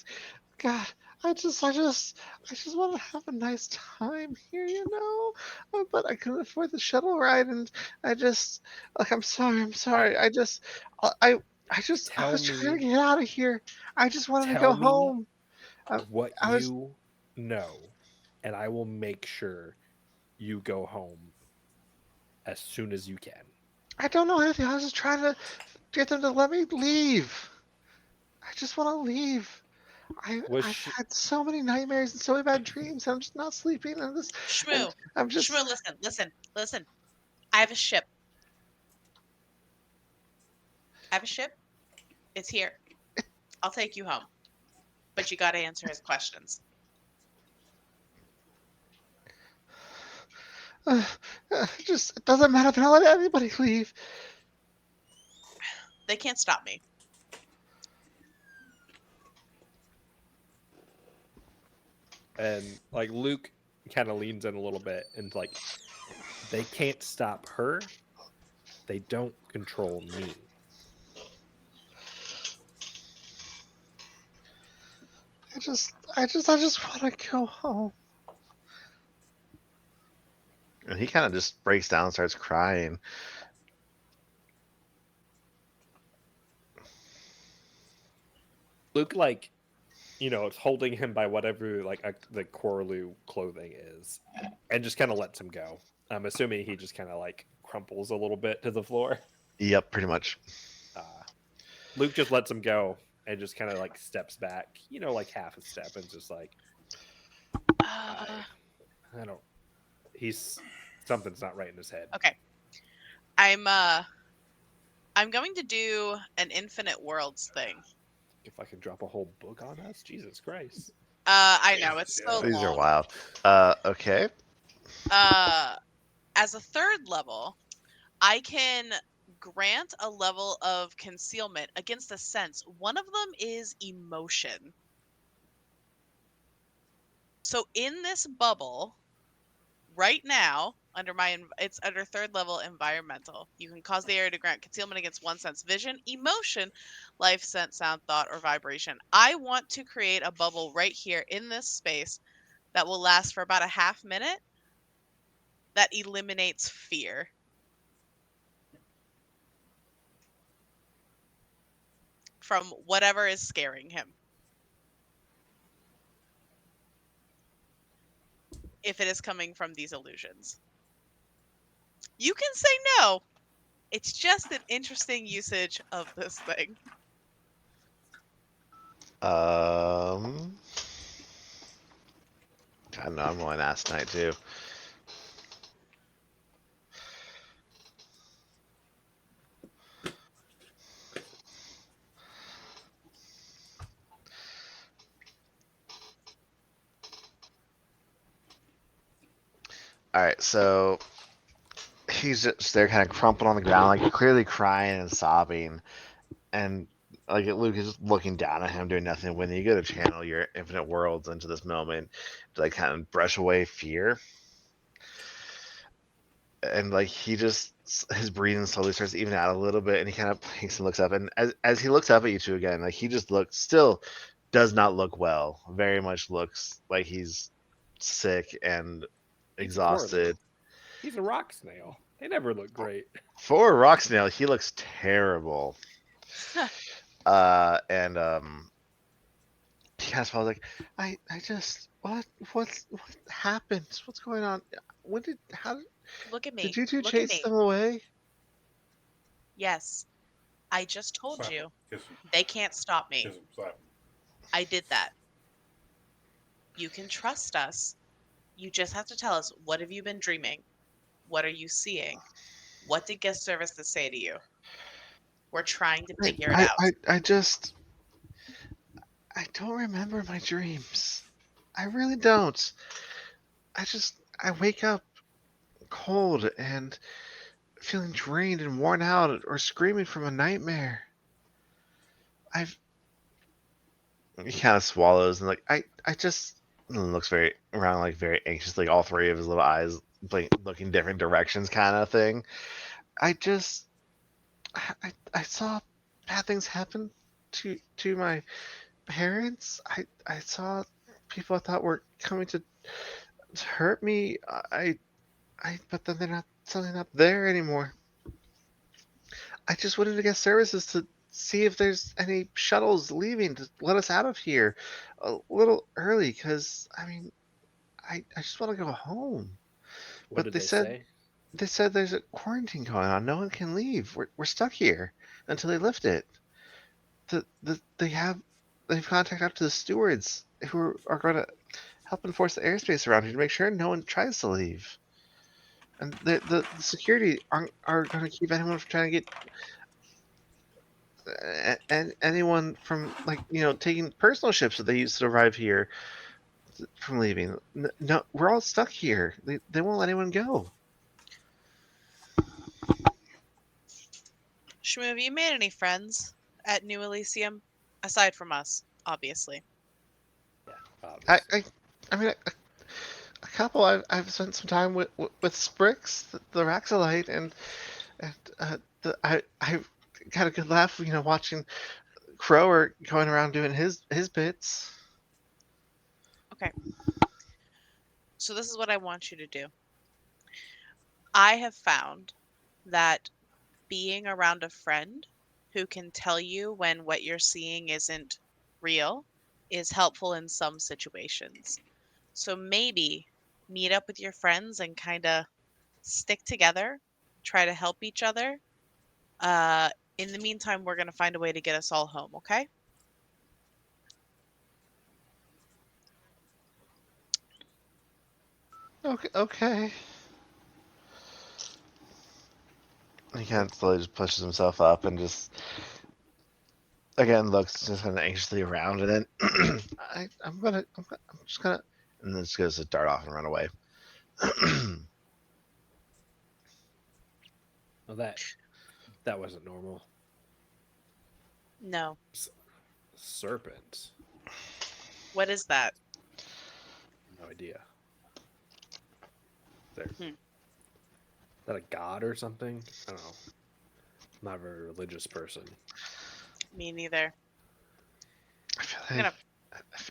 God, I just want to have a nice time here, but I couldn't afford the shuttle ride, and I just, like, I'm sorry. I Tell was trying to me, get out of here. I just wanted to tell go me home. what I was, you know, and I will make sure you go home as soon as you can. I don't know anything. I was just trying to get them to let me leave. I just want to leave. Was I've she, had so many nightmares and so many bad dreams. I'm just not sleeping, and Shmoo, I'm just. Shmoo, listen. I have a ship. I have a ship. It's here. I'll take you home. But you got to answer his questions. Just it doesn't matter. They're not letting anybody leave. They can't stop me. and like Luke kind of leans in a little bit and like, they can't stop her. They don't control me. I just want to go home. And he kind of just breaks down and starts crying. Luke, like, it's holding him by whatever like the Corlu clothing is, and just kind of lets him go. I'm assuming he just kind of like crumples a little bit to the floor. Yep, pretty much. Luke just lets him go and just kind of like steps back, like half a step, and just like, I don't. He's something's not right in his head. Okay. I'm going to do an infinite worlds thing. If I can drop a whole book on us, Jesus Christ. I know it's so These are long. wild. Okay. As a third level, I can grant a level of concealment against a sense. One of them is emotion. So in this bubble, right now, it's under third level environmental. You can cause the area to grant concealment against one sense: vision, emotion, life, sense, sound, thought, or vibration. I want to create a bubble right here in this space that will last for about a half minute that eliminates fear. From whatever is scaring him. If it is coming from these illusions. You can say no. It's just an interesting usage of this thing. I know I'm going last night too. All right, so he's just there, kind of crumpled on the ground, like clearly crying and sobbing, and like Luke is just looking down at him, doing nothing. When you go to channel your infinite worlds into this moment, to like kind of brush away fear, and like his breathing slowly starts to even out a little bit, and he kind of blinks and looks up, and as he looks up at you two again, like he just does not look well. Very much looks like he's sick and He's exhausted. Corlu. He's a rock snail. They never look great. For a rock snail, he looks terrible. And Caswell's like, I just what happened? What's going on? How Look at me. did you two Look at chase me. them away? Yes. I just told Slap you him, kiss him, they can't stop me. kiss him, slap him. I did that. You can trust us. You just have to tell us, what have you been dreaming? What are you seeing? What did guest services say to you? We're trying to figure it out. I don't remember my dreams. I really don't. I wake up cold and feeling drained and worn out or screaming from a nightmare. I've He kind of swallows and like I just looks very around like very anxiously. All three of his little eyes looking different directions, kind of thing. I just I saw bad things happen to my parents. I saw people I thought were coming to hurt me. But then they're not suddenly not there anymore. I just wanted to get services to see if there's any shuttles leaving to let us out of here a little early, because I mean, I just want to go home. What But did they say? they said there's a quarantine going on. No one can leave. We're stuck here until they lift it. They've contacted up to the stewards who are going to help enforce the airspace around here to make sure no one tries to leave. And the security are going to keep anyone from trying to get and anyone from taking personal ships that they used to arrive here from leaving. No, we're all stuck here. They won't let anyone go. Shmoo, have you made any friends at New Elysium? Aside from us, obviously. Yeah, I obviously. I mean a couple. I've spent some time with Sprix, the Raxolite, and I got a good laugh. Watching Crower going around doing his bits. Okay. So this is what I want you to do. I have found that being around a friend who can tell you when what you're seeing isn't real is helpful in some situations. So maybe meet up with your friends and kind of stick together, try to help each other. Uh, in the meantime, we're going to find a way to get us all home, okay? Okay. He kind of slowly just pushes himself up and just again looks just kind of anxiously around, and then I'm just gonna, and then just goes to dart off and run away. Well, that wasn't normal. No. Serpent. What is that? No idea. There. Hmm. Is that a god or something? I don't know. I'm not a very religious person. Me neither.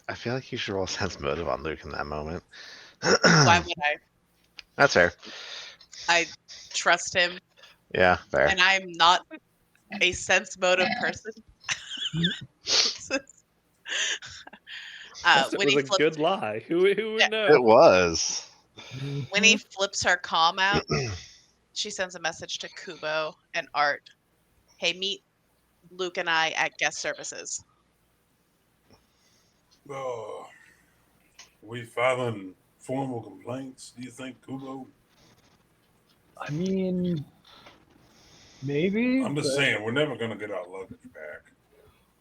I feel like you should roll sense motive on Luke in that moment. Why would I? That's fair. I trust him, Yeah, fair. and I'm not a sense motive person. Plus, it When was he a flips, good lie. Who yeah, would know? It was. when he flips her comm out, she sends a message to Kubo and Art. Hey, meet Luke and I at guest services. Oh, we filing formal complaints, do you think, Kubo? I mean, maybe, I'm just but saying, we're never going to get our luggage back.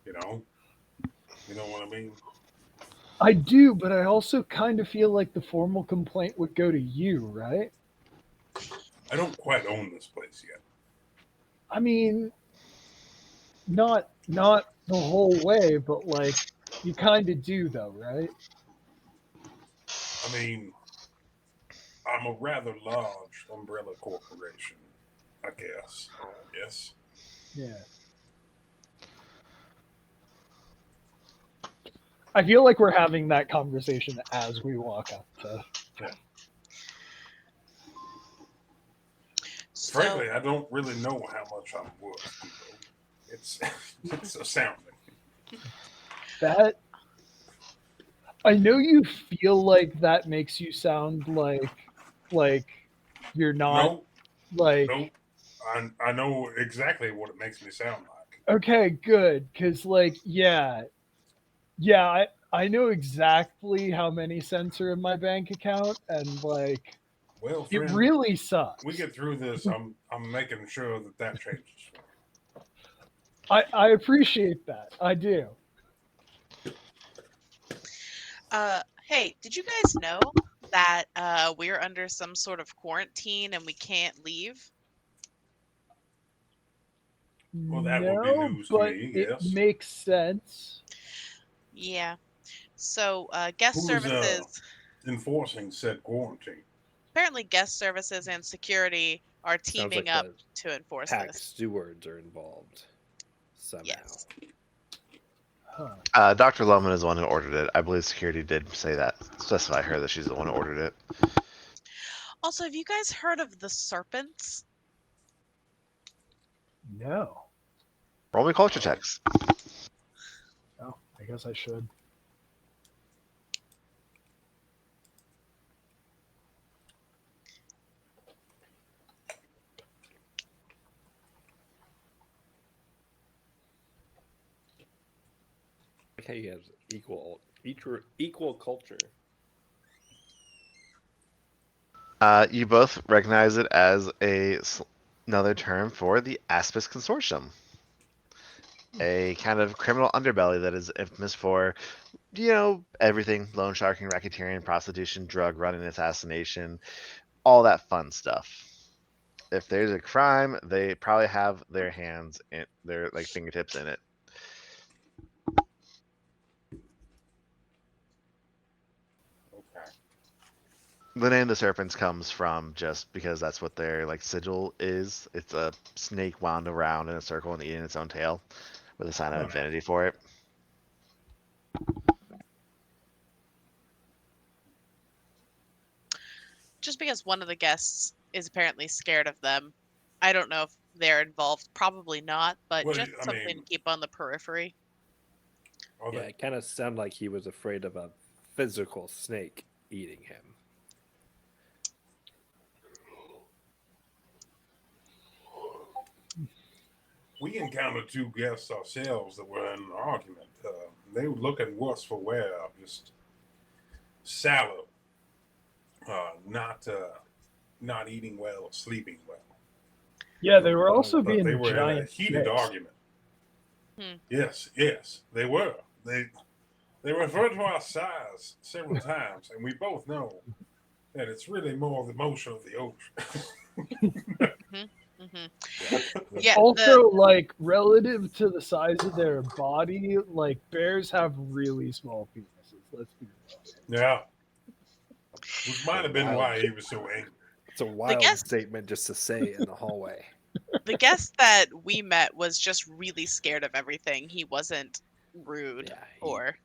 You know? You know what I mean? I do, but I also kind of feel like the formal complaint would go to you, right? I don't quite own this place yet. I mean, not the whole way, but like you kind of do, though, right? I mean, I'm a rather large umbrella corporation, I guess. Yes? Yeah. I feel like we're having that conversation as we walk up to. So, Frankly, I don't really know how much I'm worth, Kubo. It's astounding. That I know you feel like that makes you sound like you're not No, like no, I know exactly what it makes me sound like. okay, good, because like yeah, I know exactly how many cents are in my bank account, and like Well, it friend, really sucks. we get through this. I'm making sure that changes. I appreciate that. I do. Hey, did you guys know that we're under some sort of quarantine and we can't leave? Well, that would be No, news to but me. it Yes. makes sense. Yeah. So guest Who's services, enforcing said quarantine? apparently guest services and security are Sounds teaming like up the to enforce pack this. stewards are involved somehow. Yes. Huh. Dr. Lohman is the one who ordered it. I believe security did say that, specify her that she's the one who ordered it. Also, have you guys heard of the serpents? No. Roll me culture checks. Oh, I guess I should. Like how you have equal culture. You both recognize it as another term for the Aspis Consortium, a kind of criminal underbelly that is infamous for, everything: loan sharking, racketeering, prostitution, drug running, assassination, all that fun stuff. If there's a crime, they probably have their hands in their fingertips in it. Okay. The name of the serpents comes from just because that's what their sigil is. It's a snake wound around in a circle and eating its own tail, with a sign of infinity for it. Just because one of the guests is apparently scared of them. I don't know if they're involved. Probably not, but Well, just I something mean- to keep on the periphery. Are Yeah, they- it kind of sounded like he was afraid of a physical snake eating him. We encountered two guests ourselves that were in an argument. They were looking worse for wear, just sallow, not eating well or sleeping well. Yeah, they were also But being they were in a giant heated snakes. argument. Hmm. Yes, they were. They referred to our size several times, and we both know that it's really more the motion of the ocean. Mm-hmm. Yeah. Also, like relative to the size of their body, like bears have really small penises. Let's be real. Yeah. Which might have been Wild. why he was so angry. It's a wild guest- statement just to say in the hallway. The guest that we met was just really scared of everything. He wasn't rude Yeah, or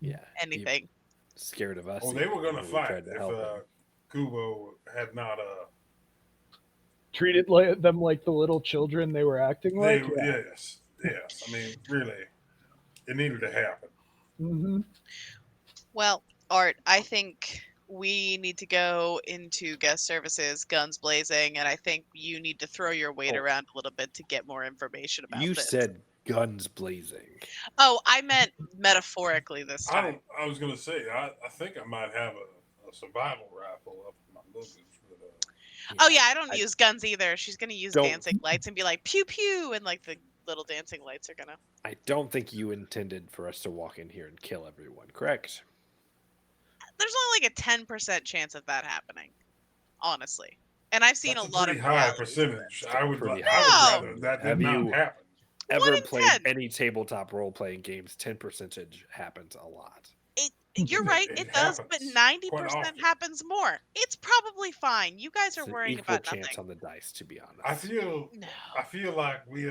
he anything. scared of us. Oh, they were going to even when we fight tried to if help him. Kubo had not. Treated like them like the little children they were acting like. Yeah. Yes. I mean, really, it needed to happen. Hmm. Well, Art, I think we need to go into guest services, guns blazing, and I think you need to throw your weight Oh. around a little bit to get more information about You this. said guns blazing. Oh, I meant metaphorically this time. I was going to say, I think I might have a survival rifle up in my luggage. But, Oh yeah, I don't use guns either. She's gonna use Don't- dancing lights and be like pew pew, and like the little dancing lights are gonna. I don't think you intended for us to walk in here and kill everyone, correct? There's only like a 10% chance of that happening, honestly. And I've seen that's a lot pretty of high realities. percentage. That's a I would pretty high rather that Have did not you- happen. Ever in played 10. any tabletop role playing games? 10% happens a lot. You're right, It it does, but happens 90% quite often. happens more. It's probably fine. You guys It's are an worrying equal about chance nothing. on the dice, to be honest. I feel No. like we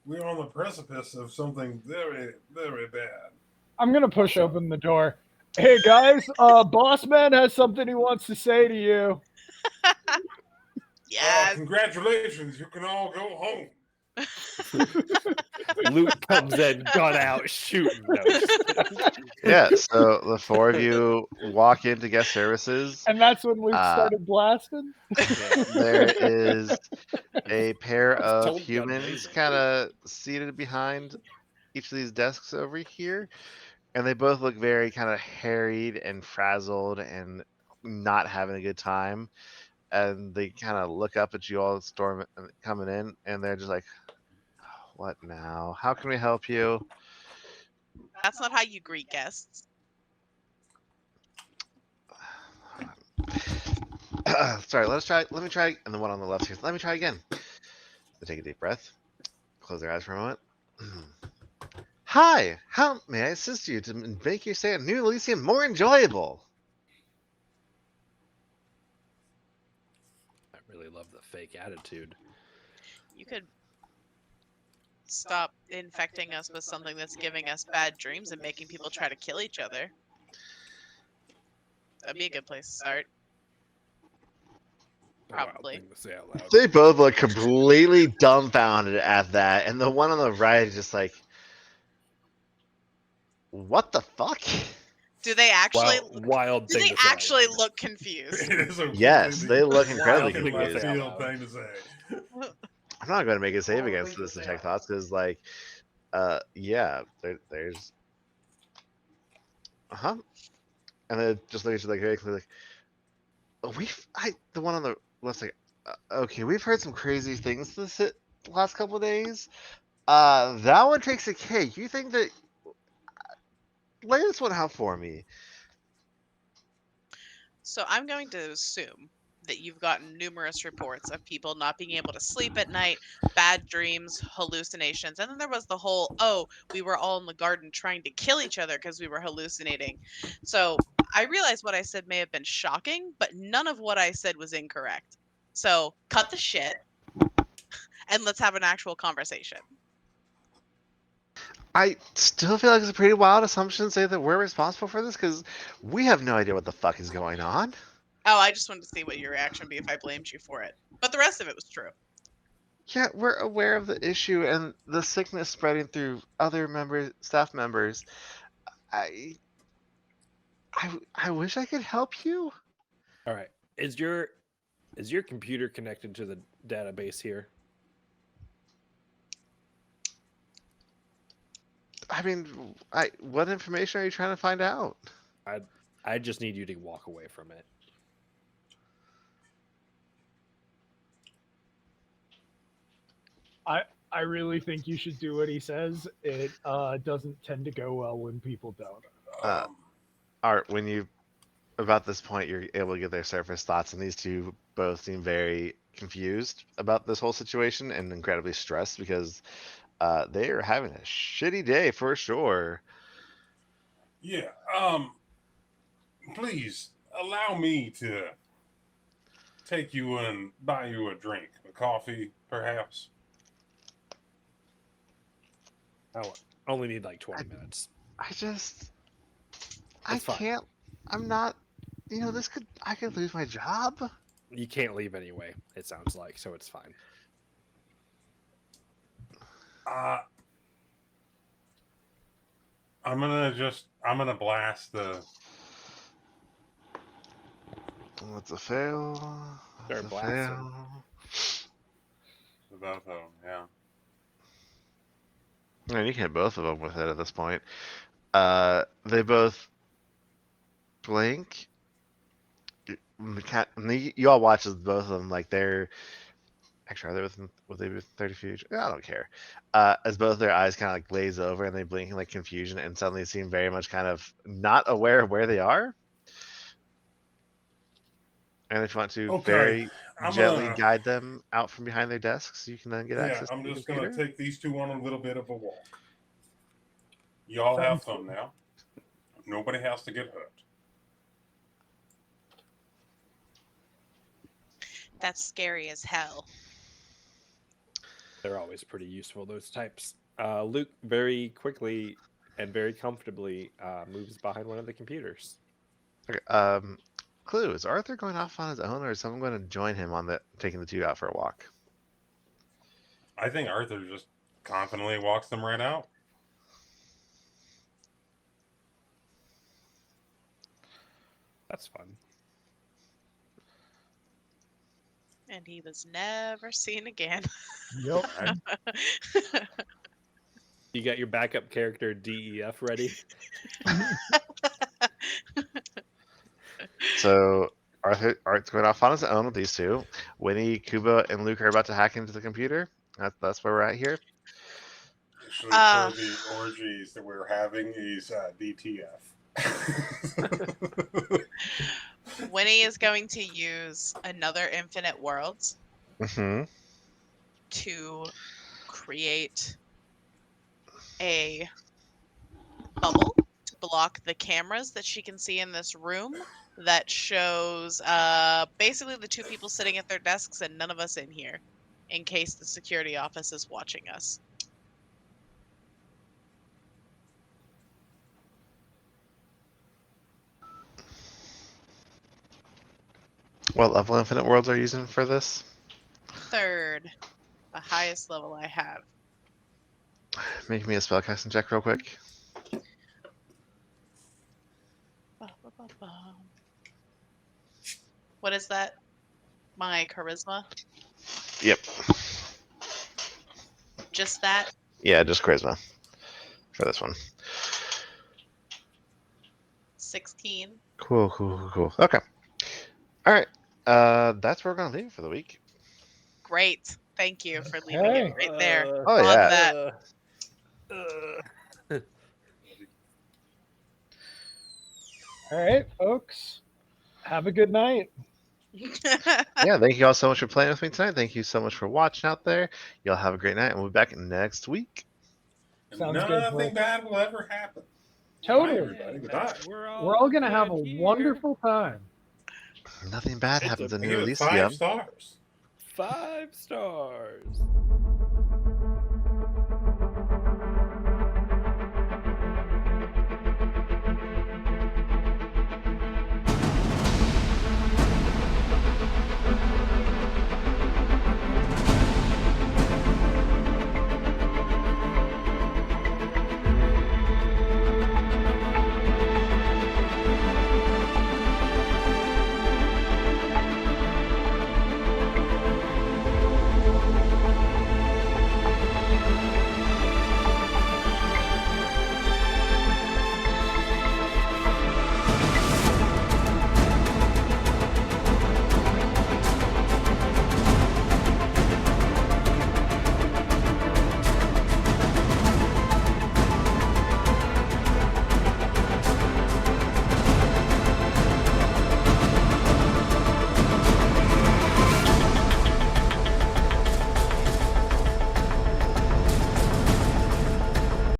we're on the precipice of something very, very bad. I'm gonna push Also- open the door. Hey guys, Boss Man has something he wants to say to you. Yes. Congratulations, you can all go home. Luke comes in, gun out, shooting. No, just kidding. Yeah, so the four of you walk into guest services. And that's when Luke Uh, started blasting. Yeah. There is a pair I was of told gun humans blazing. kind of seated behind each of these desks over here, and they both look very kind of harried and frazzled and not having a good time. And they kind of look up at you all coming in, and they're just like, "What now? How can we help you?" That's not how you greet guests. Sorry, let's try. Let me try. And the one on the left here. Let me try again. They take a deep breath, close their eyes for a moment. Hi, how may I assist you to make your stay at New Elysium more enjoyable? I really love the fake attitude. You could stop infecting us with something that's giving us bad dreams and making people try to kill each other. That'd be a good place to start. A wild Probably. thing to say out loud. They both look completely dumbfounded at that, and the one on the right is just like, "What the fuck?" Do they actually? Wild Do thing they to say out actually loud. look confused? It is a Yes, they look incredibly Wild thing to left say out confused. field loud. thing to say. I'm not going to make a save against this detect thoughts because, like, yeah, there's, and then just look at you like very clearly, like, the one on the left, like, okay, we've heard some crazy things the last couple of days. That one takes a cake. You think that? Lay this one out for me. So I'm going to assume that you've gotten numerous reports of people not being able to sleep at night, bad dreams, hallucinations, and then there was the whole, oh, we were all in the garden trying to kill each other because we were hallucinating. So I realize what I said may have been shocking, but none of what I said was incorrect. So cut the shit and let's have an actual conversation. I still feel like it's a pretty wild assumption to say that we're responsible for this because we have no idea what the fuck is going on. Oh, I just wanted to see what your reaction would be if I blamed you for it. But the rest of it was true. Yeah, we're aware of the issue and the sickness spreading through other staff members. I, I wish I could help you. All right. Is your computer connected to the database here? I mean, what information are you trying to find out? I just need you to walk away from it. I really think you should do what he says. It doesn't tend to go well when people don't. Art, when you about this point, you're able to get their surface thoughts, and these two both seem very confused about this whole situation and incredibly stressed because they are having a shitty day for sure. Yeah. Please allow me to take you and buy you a drink, a coffee, perhaps. I only need like 20 minutes. I just, I That's fine. can't. I'm not. I could lose my job. You can't leave anyway, it sounds like, so it's fine. I'm gonna blast the. That's a fail. That's Start a blasting. fail. Both of them, yeah. Yeah, you can hit both of them with it at this point. They both blink. You all watch as both of them, like they're actually, are they would they be 30 feet? Yeah, I don't care. As both their eyes kind of like glaze over and they blink in like confusion and suddenly seem very much kind of not aware of where they are. And if you want to Okay, very I'm gently gonna. guide them out from behind their desks, you can then get Yeah, access I'm to the just gonna computer. take these two on a little bit of a walk. Y'all have fun now. Nobody has to get hurt. That's scary as hell. They're always pretty useful, those types. Luke very quickly and very comfortably moves behind one of the computers. Okay, Clue, is Arthur going off on his own or is someone going to join him on taking the two out for a walk? I think Arthur just confidently walks them right out. That's fun. And he was never seen again. Yep. Right? Do You got your backup character DEF ready? So Art's going off on his own with these two. Winnie, Kubo, and Luke are about to hack into the computer. That's where we're at here. Actually, for the orgies that we're having, is DTF. Winnie is going to use another Infinite Worlds Mm-hmm. to create a bubble to block the cameras that she can see in this room that shows basically the two people sitting at their desks and none of us in here, in case the security office is watching us. What level Infinite Worlds are you using for this? 3rd, the highest level I have. Make me a spellcasting check real quick. What is that? My charisma? Yep. Just that? Yeah, just charisma for this one. 16. Cool. Okay. All right. That's where we're gonna leave it for the week. Great. Thank you for leaving Okay. it right there. Oh, Love yeah. that. All right, folks. Have a good night. Yeah, thank you all so much for playing with me tonight. Thank you so much for watching out there. Y'all have a great night, and we'll be back next week. Sounds good, Nothing folks. bad will ever happen. Totally. Bye, everybody. Goodbye. We're We're all gonna have a good here. wonderful time. Nothing bad It's happens a in I New give it Elysium. 5 stars. 5 stars.